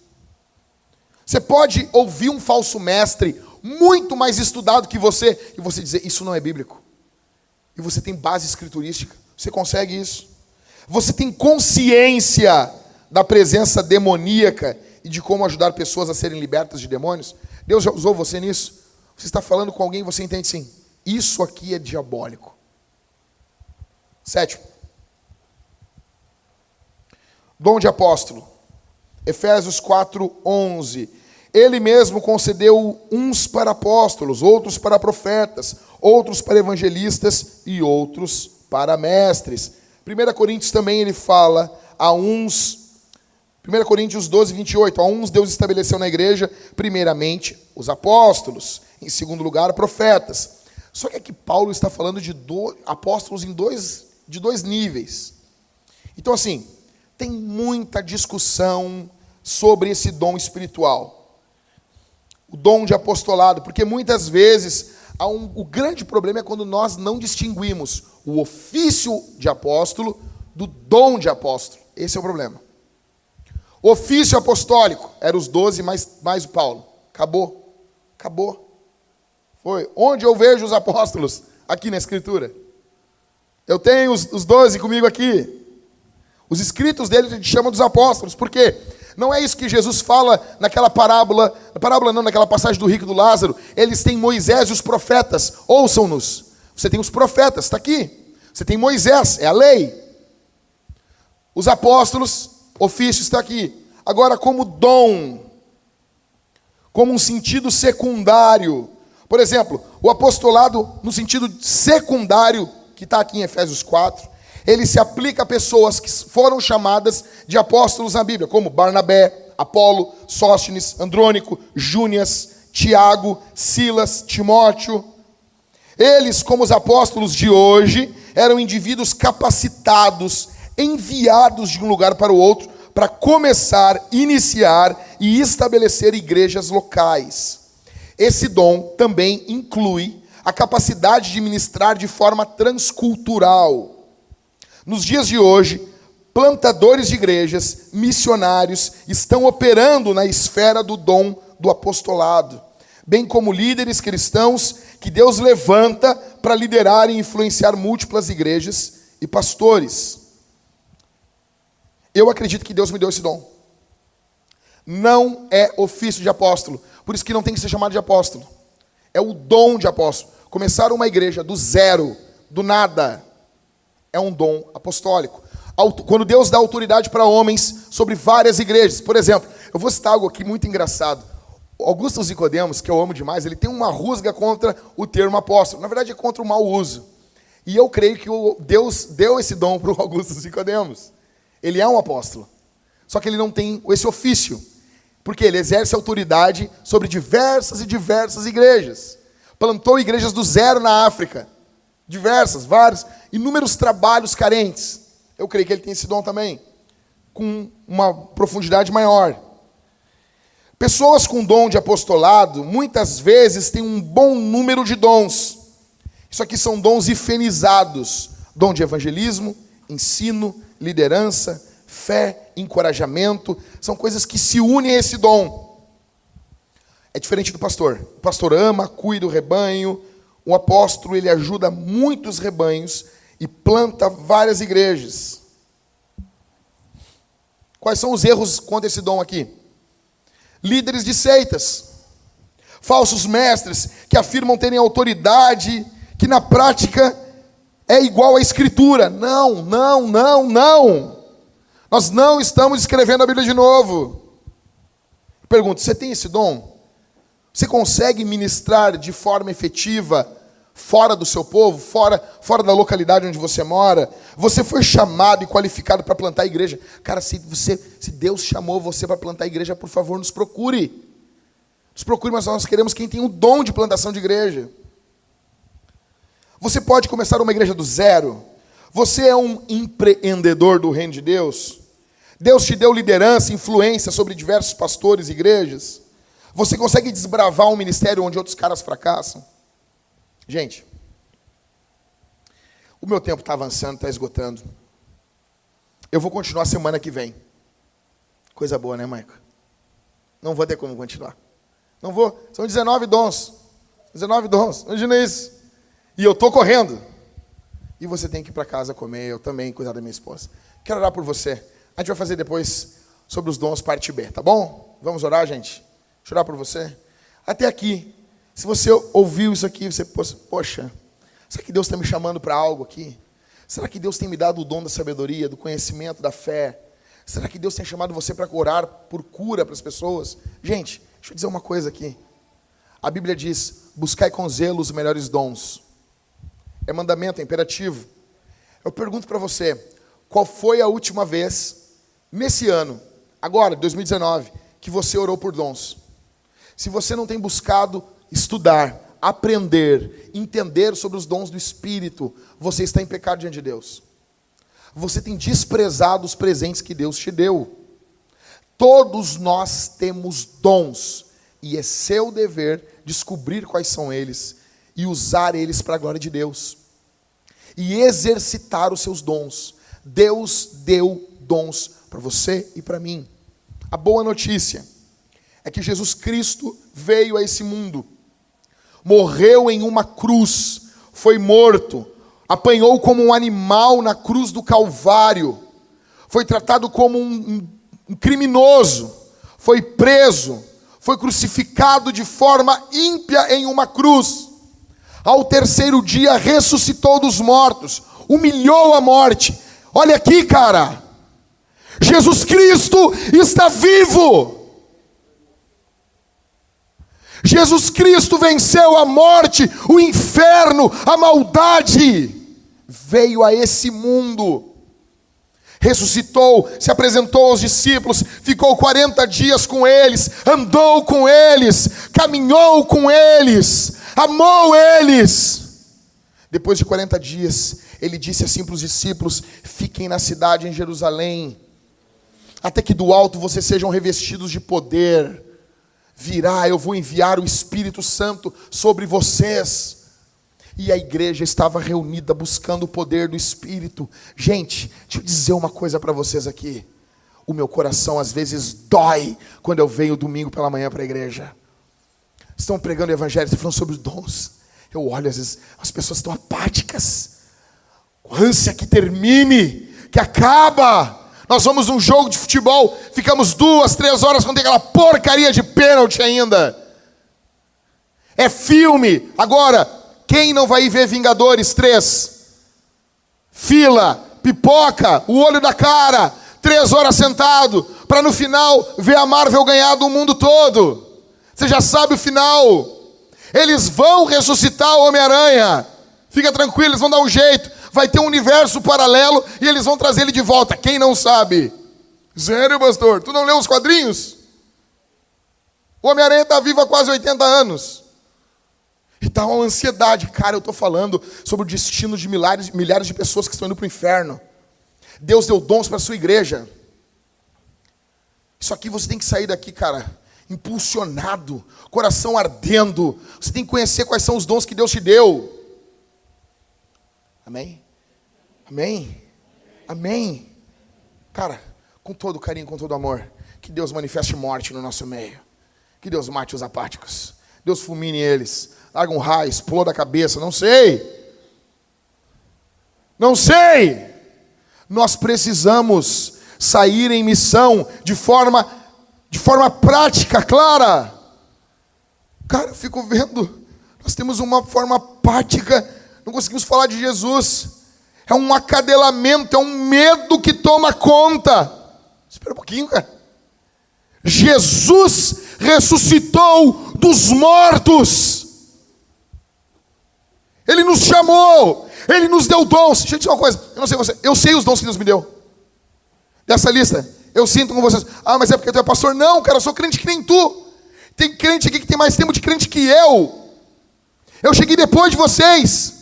Você pode ouvir um falso mestre muito mais estudado que você, e você dizer, isso não é bíblico. E você tem base escriturística. Você consegue isso? Você tem consciência da presença demoníaca e de como ajudar pessoas a serem libertas de demônios? Deus já usou você nisso? Você está falando com alguém e você entende sim, isso aqui é diabólico. 7. Dom de apóstolo. Efésios 4:11. Ele mesmo concedeu uns para apóstolos, outros para profetas, outros para evangelistas e outros para mestres. 1 Coríntios também ele fala a uns... 1 Coríntios 12:28. A uns Deus estabeleceu na igreja, primeiramente, os apóstolos. Em segundo lugar, profetas. Só que aqui Paulo está falando de apóstolos de dois níveis. Então, assim, tem muita discussão sobre esse dom espiritual. O dom de apostolado. Porque muitas vezes, o grande problema é quando nós não distinguimos o ofício de apóstolo do dom de apóstolo. Esse é o problema. O ofício apostólico era os 12 mais o Paulo. Acabou. Foi. Onde eu vejo os apóstolos? Aqui na Escritura. Eu tenho os 12 comigo aqui. Os escritos deles a gente chama dos apóstolos. Por quê? Não é isso que Jesus fala naquela parábola. Naquela passagem do rico e do Lázaro. Eles têm Moisés e os profetas. Ouçam-nos. Você tem os profetas, está aqui. Você tem Moisés, é a lei. Os apóstolos, ofício está aqui. Agora, como dom, como um sentido secundário. Por exemplo, o apostolado no sentido secundário, que está aqui em Efésios 4, ele se aplica a pessoas que foram chamadas de apóstolos na Bíblia, como Barnabé, Apolo, Sóstenes, Andrônico, Júnias, Tiago, Silas, Timóteo. Eles, como os apóstolos de hoje, eram indivíduos capacitados, enviados de um lugar para o outro, para começar, iniciar e estabelecer igrejas locais. Esse dom também inclui a capacidade de ministrar de forma transcultural. Nos dias de hoje, plantadores de igrejas, missionários, estão operando na esfera do dom do apostolado, bem como líderes cristãos que Deus levanta para liderar e influenciar múltiplas igrejas e pastores. Eu acredito que Deus me deu esse dom. Não é ofício de apóstolo, por isso que não tem que ser chamado de apóstolo. É o dom de apóstolo. Começar uma igreja do zero, do nada, é um dom apostólico. Quando Deus dá autoridade para homens sobre várias igrejas. Por exemplo, eu vou citar algo aqui muito engraçado. Augusto Nicodemos, que eu amo demais, ele tem uma rusga contra o termo apóstolo. Na verdade, é contra o mau uso. E eu creio que Deus deu esse dom para o Augusto Nicodemos. Ele é um apóstolo. Só que ele não tem esse ofício. Porque ele exerce autoridade sobre diversas e diversas igrejas. Plantou igrejas do zero na África. Diversas, vários, inúmeros trabalhos carentes. Eu creio que ele tem esse dom também. Com uma profundidade maior. Pessoas com dom de apostolado, muitas vezes têm um bom número de dons. Isso aqui são dons hifenizados. Dom de evangelismo, ensino, liderança, fé, encorajamento. São coisas que se unem a esse dom. É diferente do pastor. O pastor ama, cuida do rebanho. O apóstolo, ele ajuda muitos rebanhos e planta várias igrejas. Quais são os erros contra esse dom aqui? Líderes de seitas, falsos mestres que afirmam terem autoridade, que na prática é igual à Escritura. Não. Nós não estamos escrevendo a Bíblia de novo. Pergunto, você tem esse dom? Você consegue ministrar de forma efetiva fora do seu povo, fora da localidade onde você mora? Você foi chamado e qualificado para plantar a igreja. Cara, se Deus chamou você para plantar a igreja, por favor, nos procure. Nos procure, mas nós queremos quem tem o dom de plantação de igreja. Você pode começar uma igreja do zero. Você é um empreendedor do reino de Deus. Deus te deu liderança, influência sobre diversos pastores e igrejas. Você consegue desbravar um ministério onde outros caras fracassam? Gente, o meu tempo está avançando, está esgotando. Eu vou continuar semana que vem. Coisa boa, né, Maico? Não vou ter como continuar. Não vou. São 19 dons. 19 dons. Imagina isso. E eu estou correndo. E você tem que ir para casa comer. Eu também cuidar da minha esposa. Quero orar por você. A gente vai fazer depois sobre os dons parte B, tá bom? Vamos orar, gente? Deixa eu orar por você. Até aqui. Se você ouviu isso aqui, você, poxa, será que Deus está me chamando para algo aqui? Será que Deus tem me dado o dom da sabedoria, do conhecimento, da fé? Será que Deus tem chamado você para orar por cura para as pessoas? Gente, deixa eu dizer uma coisa aqui. A Bíblia diz, buscai com zelo os melhores dons. É mandamento, é imperativo. Eu pergunto para você, qual foi a última vez, nesse ano, agora, 2019, que você orou por dons? Se você não tem buscado estudar, aprender, entender sobre os dons do Espírito, você está em pecado diante de Deus. Você tem desprezado os presentes que Deus te deu. Todos nós temos dons, e é seu dever descobrir quais são eles, e usar eles para a glória de Deus. E exercitar os seus dons. Deus deu dons para você e para mim. A boa notícia é que Jesus Cristo veio a esse mundo, morreu em uma cruz, foi morto, apanhou como um animal na cruz do Calvário, foi tratado como um criminoso, foi preso, foi crucificado de forma ímpia em uma cruz. Ao terceiro dia ressuscitou dos mortos, humilhou a morte. Olha aqui, cara, Jesus Cristo está vivo. Jesus Cristo venceu a morte, o inferno, a maldade. Veio a esse mundo. Ressuscitou, se apresentou aos discípulos, ficou 40 dias com eles, andou com eles, caminhou com eles, amou eles. Depois de 40 dias, ele disse assim para os discípulos, fiquem na cidade em Jerusalém, até que do alto vocês sejam revestidos de poder. Virá, eu vou enviar o Espírito Santo sobre vocês. E a igreja estava reunida buscando o poder do Espírito. Gente, deixa eu dizer uma coisa para vocês aqui. O meu coração às vezes dói quando eu venho domingo pela manhã para a igreja. Estão pregando o evangelho, estão falando sobre os dons. Eu olho, às vezes, as pessoas estão apáticas. Ânsia que termine, que acaba. Nós vamos num jogo de futebol, ficamos 2, 3 horas quando tem aquela porcaria de pênalti ainda. É filme. Agora, quem não vai ir ver Vingadores 3? Fila, pipoca, o olho da cara, 3 horas sentado, para no final ver a Marvel ganhar do mundo todo. Você já sabe o final. Eles vão ressuscitar o Homem-Aranha. Fica tranquilo, eles vão dar um jeito. Vai ter um universo paralelo e eles vão trazer ele de volta. Quem não sabe? Sério, pastor? Tu não leu os quadrinhos? O Homem-Aranha está vivo há quase 80 anos. E tá uma ansiedade. Cara, eu estou falando sobre o destino de milhares de pessoas que estão indo para o inferno. Deus deu dons para a sua igreja. Isso aqui você tem que sair daqui, cara, impulsionado, coração ardendo. Você tem que conhecer quais são os dons que Deus te deu. Amém? Amém? Amém? Cara, com todo carinho, com todo amor, que Deus manifeste morte no nosso meio. Que Deus mate os apáticos. Deus fulmine eles. Larga um raio, exploda a cabeça. Não sei. Não sei. Nós precisamos sair em missão de forma prática, clara. Cara, eu fico vendo. Nós temos uma forma prática. Não conseguimos falar de Jesus. É um acadelamento, é um medo que toma conta. Espera um pouquinho, cara. Jesus ressuscitou dos mortos. Ele nos chamou. Ele nos deu dons. Deixa eu te dizer uma coisa. Eu não sei você. Eu sei os dons que Deus me deu. Dessa lista. Eu sinto com vocês. Ah, mas é porque tu é pastor. Não, cara, eu sou crente que nem tu. Tem crente aqui que tem mais tempo de crente que eu. Eu cheguei depois de vocês.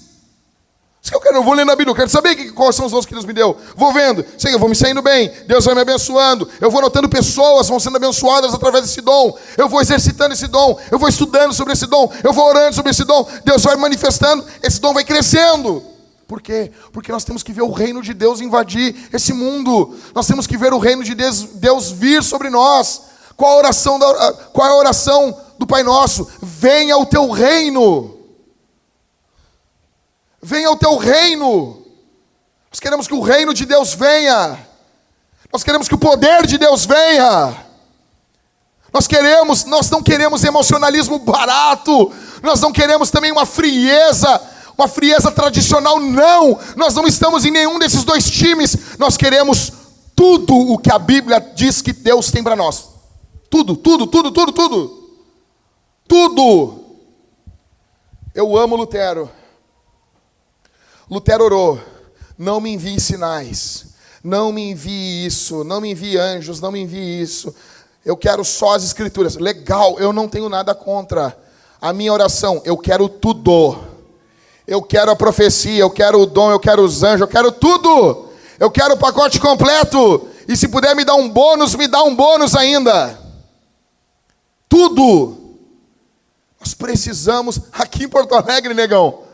Isso que eu quero, eu vou ler na Bíblia, eu quero saber quais são os dons que Deus me deu. Vou vendo, sei que eu vou me saindo bem, Deus vai me abençoando. Eu vou notando pessoas, vão sendo abençoadas através desse dom. Eu vou exercitando esse dom, eu vou estudando sobre esse dom, eu vou orando sobre esse dom. Deus vai manifestando, esse dom vai crescendo. Por quê? Porque nós temos que ver o reino de Deus invadir esse mundo. Nós temos que ver o reino de Deus vir sobre nós. Qual é a oração do Pai Nosso? Venha o teu reino. Venha o teu reino. Nós queremos que o reino de Deus venha. Nós queremos que o poder de Deus venha. Nós não queremos emocionalismo barato. Nós não queremos também uma frieza tradicional, não. Nós não estamos em nenhum desses dois times. Nós queremos tudo o que a Bíblia diz que Deus tem para nós. Tudo. Tudo. Eu amo Lutero. Lutero orou, não me envie sinais, não me envie isso, não me envie anjos, não me envie isso. Eu quero só as escrituras. Legal, eu não tenho nada contra. A minha oração, eu quero tudo. Eu quero a profecia, eu quero o dom, eu quero os anjos, eu quero tudo. Eu quero o pacote completo. E se puder me dar um bônus, me dá um bônus ainda. Tudo. Nós precisamos, aqui em Porto Alegre, negão.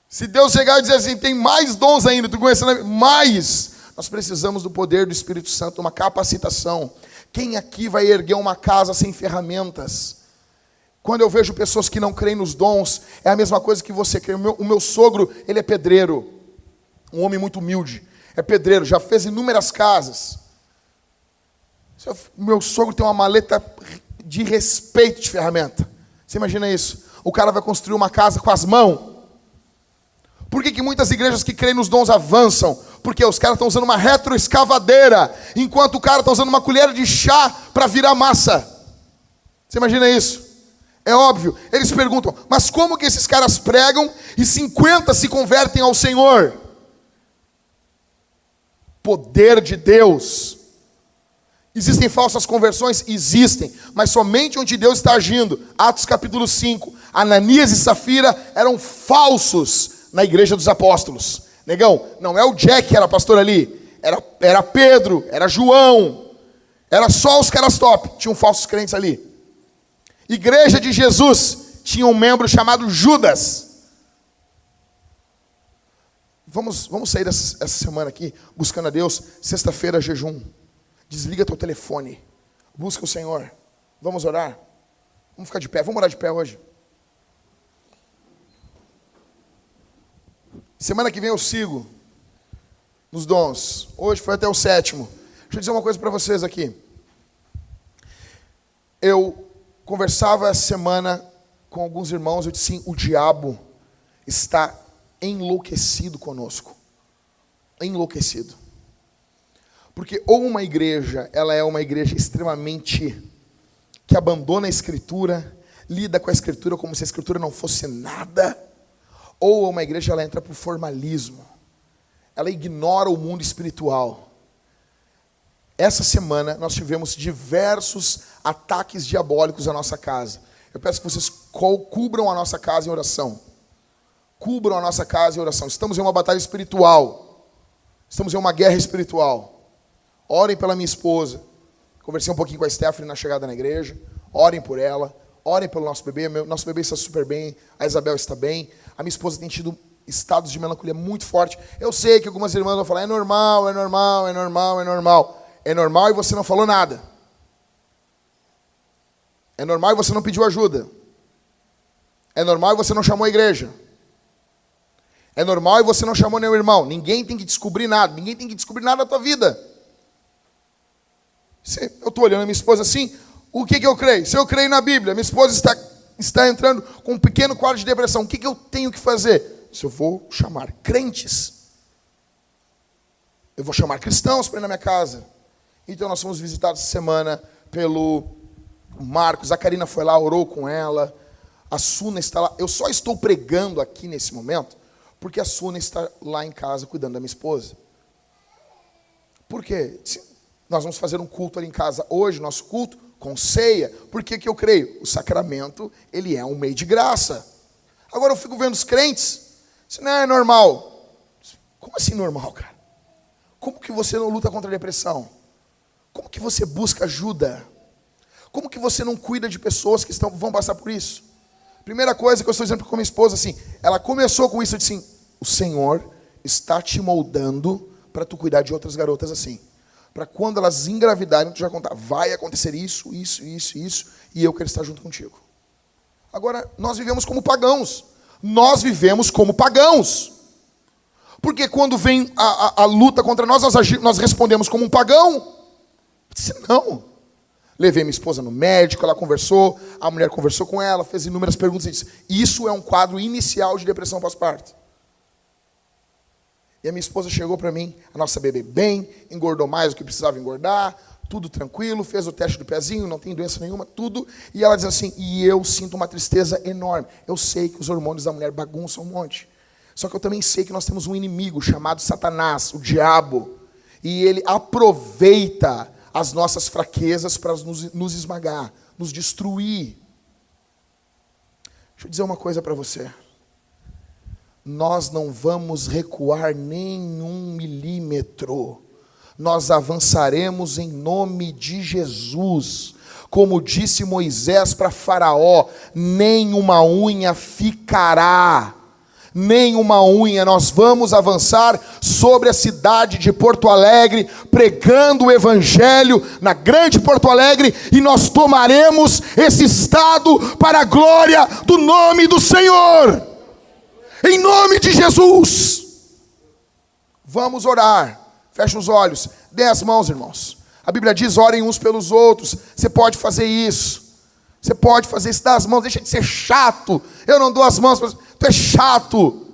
Se Deus chegar e dizer assim, tem mais dons ainda, tu conhece mais, nós precisamos do poder do Espírito Santo, uma capacitação. Quem aqui vai erguer uma casa sem ferramentas? Quando eu vejo pessoas que não creem nos dons, é a mesma coisa que você crê. O meu sogro, ele é pedreiro, um homem muito humilde, é pedreiro, já fez inúmeras casas. O meu sogro tem uma maleta de respeito de ferramenta. Você imagina isso? O cara vai construir uma casa com as mãos. Por que muitas igrejas que creem nos dons avançam? Porque os caras estão usando uma retroescavadeira, enquanto o cara está usando uma colher de chá para virar massa. Você imagina isso? É óbvio. Eles perguntam, mas como que esses caras pregam e 50 se convertem ao Senhor? Poder de Deus. Existem falsas conversões? Existem, mas somente onde Deus está agindo. Atos capítulo 5, Ananias e Safira eram falsos na igreja dos apóstolos. Negão, não é o Jack que era pastor ali, era Pedro, era João, era só os caras top, tinham falsos crentes ali. Igreja de Jesus tinha um membro chamado Judas. Vamos sair essa semana aqui, buscando a Deus, sexta-feira jejum. Desliga teu telefone, busca o Senhor. Vamos orar? Vamos ficar de pé, vamos orar de pé hoje. Semana que vem eu sigo nos dons. Hoje foi até o 7º. Deixa eu dizer uma coisa para vocês aqui. Eu conversava essa semana com alguns irmãos. Eu disse assim, o diabo está enlouquecido conosco. Enlouquecido. Porque ou uma igreja, ela é uma igreja extremamente que abandona a Escritura, lida com a Escritura como se a Escritura não fosse nada, ou uma igreja, ela entra para o formalismo. Ela ignora o mundo espiritual. Essa semana nós tivemos diversos ataques diabólicos à nossa casa. Eu peço que vocês cubram a nossa casa em oração. Cubram a nossa casa em oração. Estamos em uma batalha espiritual. Estamos em uma guerra espiritual. Orem pela minha esposa. Conversei um pouquinho com a Stephanie na chegada na igreja. Orem por ela. Orem pelo nosso bebê. Nosso bebê está super bem. A Isabel está bem. A minha esposa tem tido estados de melancolia muito forte. Eu sei que algumas irmãs vão falar, é normal, é normal, é normal, é normal. É normal e você não falou nada. É normal e você não pediu ajuda. É normal e você não chamou a igreja. É normal e você não chamou nenhum irmão. Ninguém tem que descobrir nada. Ninguém tem que descobrir nada da tua vida. Eu estou olhando a minha esposa assim, o que eu creio? Se eu creio na Bíblia, minha esposa está entrando com um pequeno quadro de depressão. O que eu tenho que fazer? Se eu vou chamar crentes. Eu vou chamar cristãos para ir na minha casa. Então nós fomos visitados essa semana pelo Marcos. A Karina foi lá, orou com ela. A Suna está lá. Eu só estou pregando aqui nesse momento porque a Suna está lá em casa cuidando da minha esposa. Por quê? Nós vamos fazer um culto ali em casa hoje, nosso culto, com ceia. Por que eu creio? O sacramento, ele é um meio de graça. Agora eu fico vendo os crentes, isso não é normal. Como assim normal, cara? Como que você não luta contra a depressão? Como que você busca ajuda? Como que você não cuida de pessoas que vão passar por isso? Primeira coisa que eu estou dizendo com minha esposa, assim, ela começou com isso, eu disse assim, o Senhor está te moldando para tu cuidar de outras garotas assim. Para quando elas engravidarem, tu já contar, vai acontecer isso, e eu quero estar junto contigo. Agora, nós vivemos como pagãos. Nós vivemos como pagãos. Porque quando vem a luta contra nós, nós respondemos como um pagão. Eu disse, não. Levei minha esposa no médico, ela conversou, a mulher conversou com ela, fez inúmeras perguntas e disse, isso é um quadro inicial de depressão pós-parto. E a minha esposa chegou para mim, a nossa bebê bem, engordou mais do que precisava engordar, tudo tranquilo, fez o teste do pezinho, não tem doença nenhuma, tudo. E ela diz assim, e eu sinto uma tristeza enorme. Eu sei que os hormônios da mulher bagunçam um monte. Só que eu também sei que nós temos um inimigo chamado Satanás, o diabo. E ele aproveita as nossas fraquezas para nos esmagar, nos destruir. Deixa eu dizer uma coisa para você. Nós não vamos recuar nem 1 milímetro. Nós avançaremos em nome de Jesus. Como disse Moisés para Faraó, nem uma unha ficará. Nem uma unha. Nós vamos avançar sobre a cidade de Porto Alegre, pregando o Evangelho na grande Porto Alegre, e nós tomaremos esse estado para a glória do nome do Senhor. Em nome de Jesus. Vamos orar. Feche os olhos. Dê as mãos, irmãos. A Bíblia diz, orem uns pelos outros. Você pode fazer isso. Você pode fazer isso. Dá as mãos. Deixa de ser chato. Eu não dou as mãos. Tu é chato.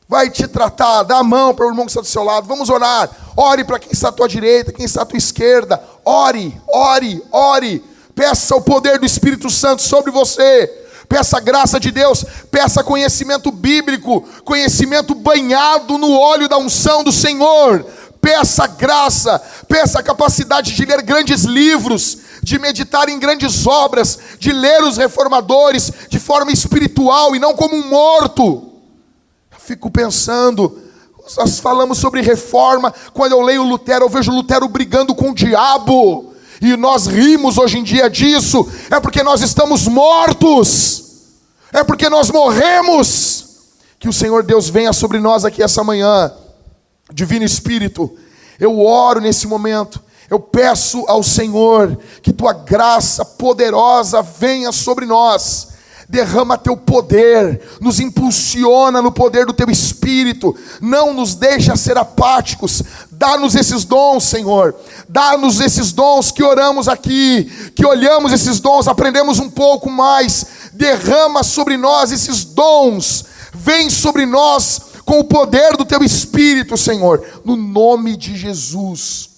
Vai te tratar. Dá a mão para o irmão que está do seu lado. Vamos orar. Ore para quem está à tua direita, quem está à tua esquerda. Ore, ore, ore. Peça o poder do Espírito Santo sobre você. Peça a graça de Deus, peça conhecimento bíblico, conhecimento banhado no óleo da unção do Senhor. Peça graça, peça a capacidade de ler grandes livros, de meditar em grandes obras, de ler os reformadores de forma espiritual e não como um morto. Eu fico pensando, nós falamos sobre reforma, quando eu leio Lutero, eu vejo Lutero brigando com o diabo. E nós rimos hoje em dia disso, é porque nós estamos mortos, é porque nós morremos. Que o Senhor Deus venha sobre nós aqui essa manhã. Divino Espírito, eu oro nesse momento, eu peço ao Senhor que tua graça poderosa venha sobre nós. Derrama teu poder, nos impulsiona no poder do teu Espírito, não nos deixa ser apáticos. Dá-nos esses dons, Senhor, dá-nos esses dons que oramos aqui, que olhamos esses dons, aprendemos um pouco mais. Derrama sobre nós esses dons, Vem sobre nós com o poder do teu Espírito, Senhor, no nome de Jesus.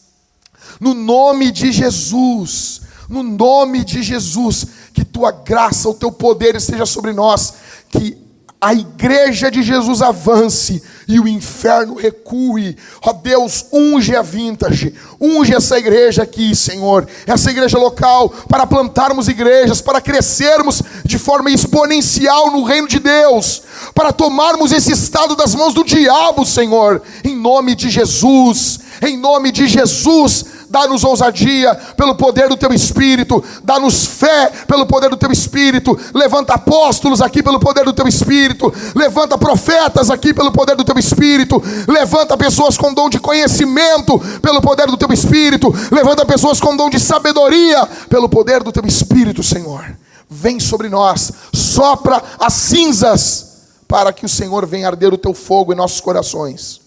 No nome de Jesus. No nome de Jesus. Que tua graça, o teu poder esteja sobre nós. Que a igreja de Jesus avance e o inferno recue. Ó Deus, unge a Vintage, unge essa igreja aqui, Senhor, essa igreja local, para plantarmos igrejas, para crescermos de forma exponencial no reino de Deus, para tomarmos esse estado das mãos do diabo, Senhor, em nome de Jesus, em nome de Jesus. Dá-nos ousadia pelo poder do teu Espírito. Dá-nos fé pelo poder do teu Espírito. Levanta apóstolos aqui pelo poder do teu Espírito. Levanta profetas aqui pelo poder do teu Espírito. Levanta pessoas com dom de conhecimento pelo poder do teu Espírito. Levanta pessoas com dom de sabedoria pelo poder do teu Espírito, Senhor. Vem sobre nós. Sopra as cinzas para que o Senhor venha arder o teu fogo em nossos corações.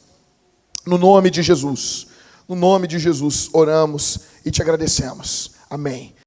No nome de Jesus. No nome de Jesus, oramos e te agradecemos. Amém.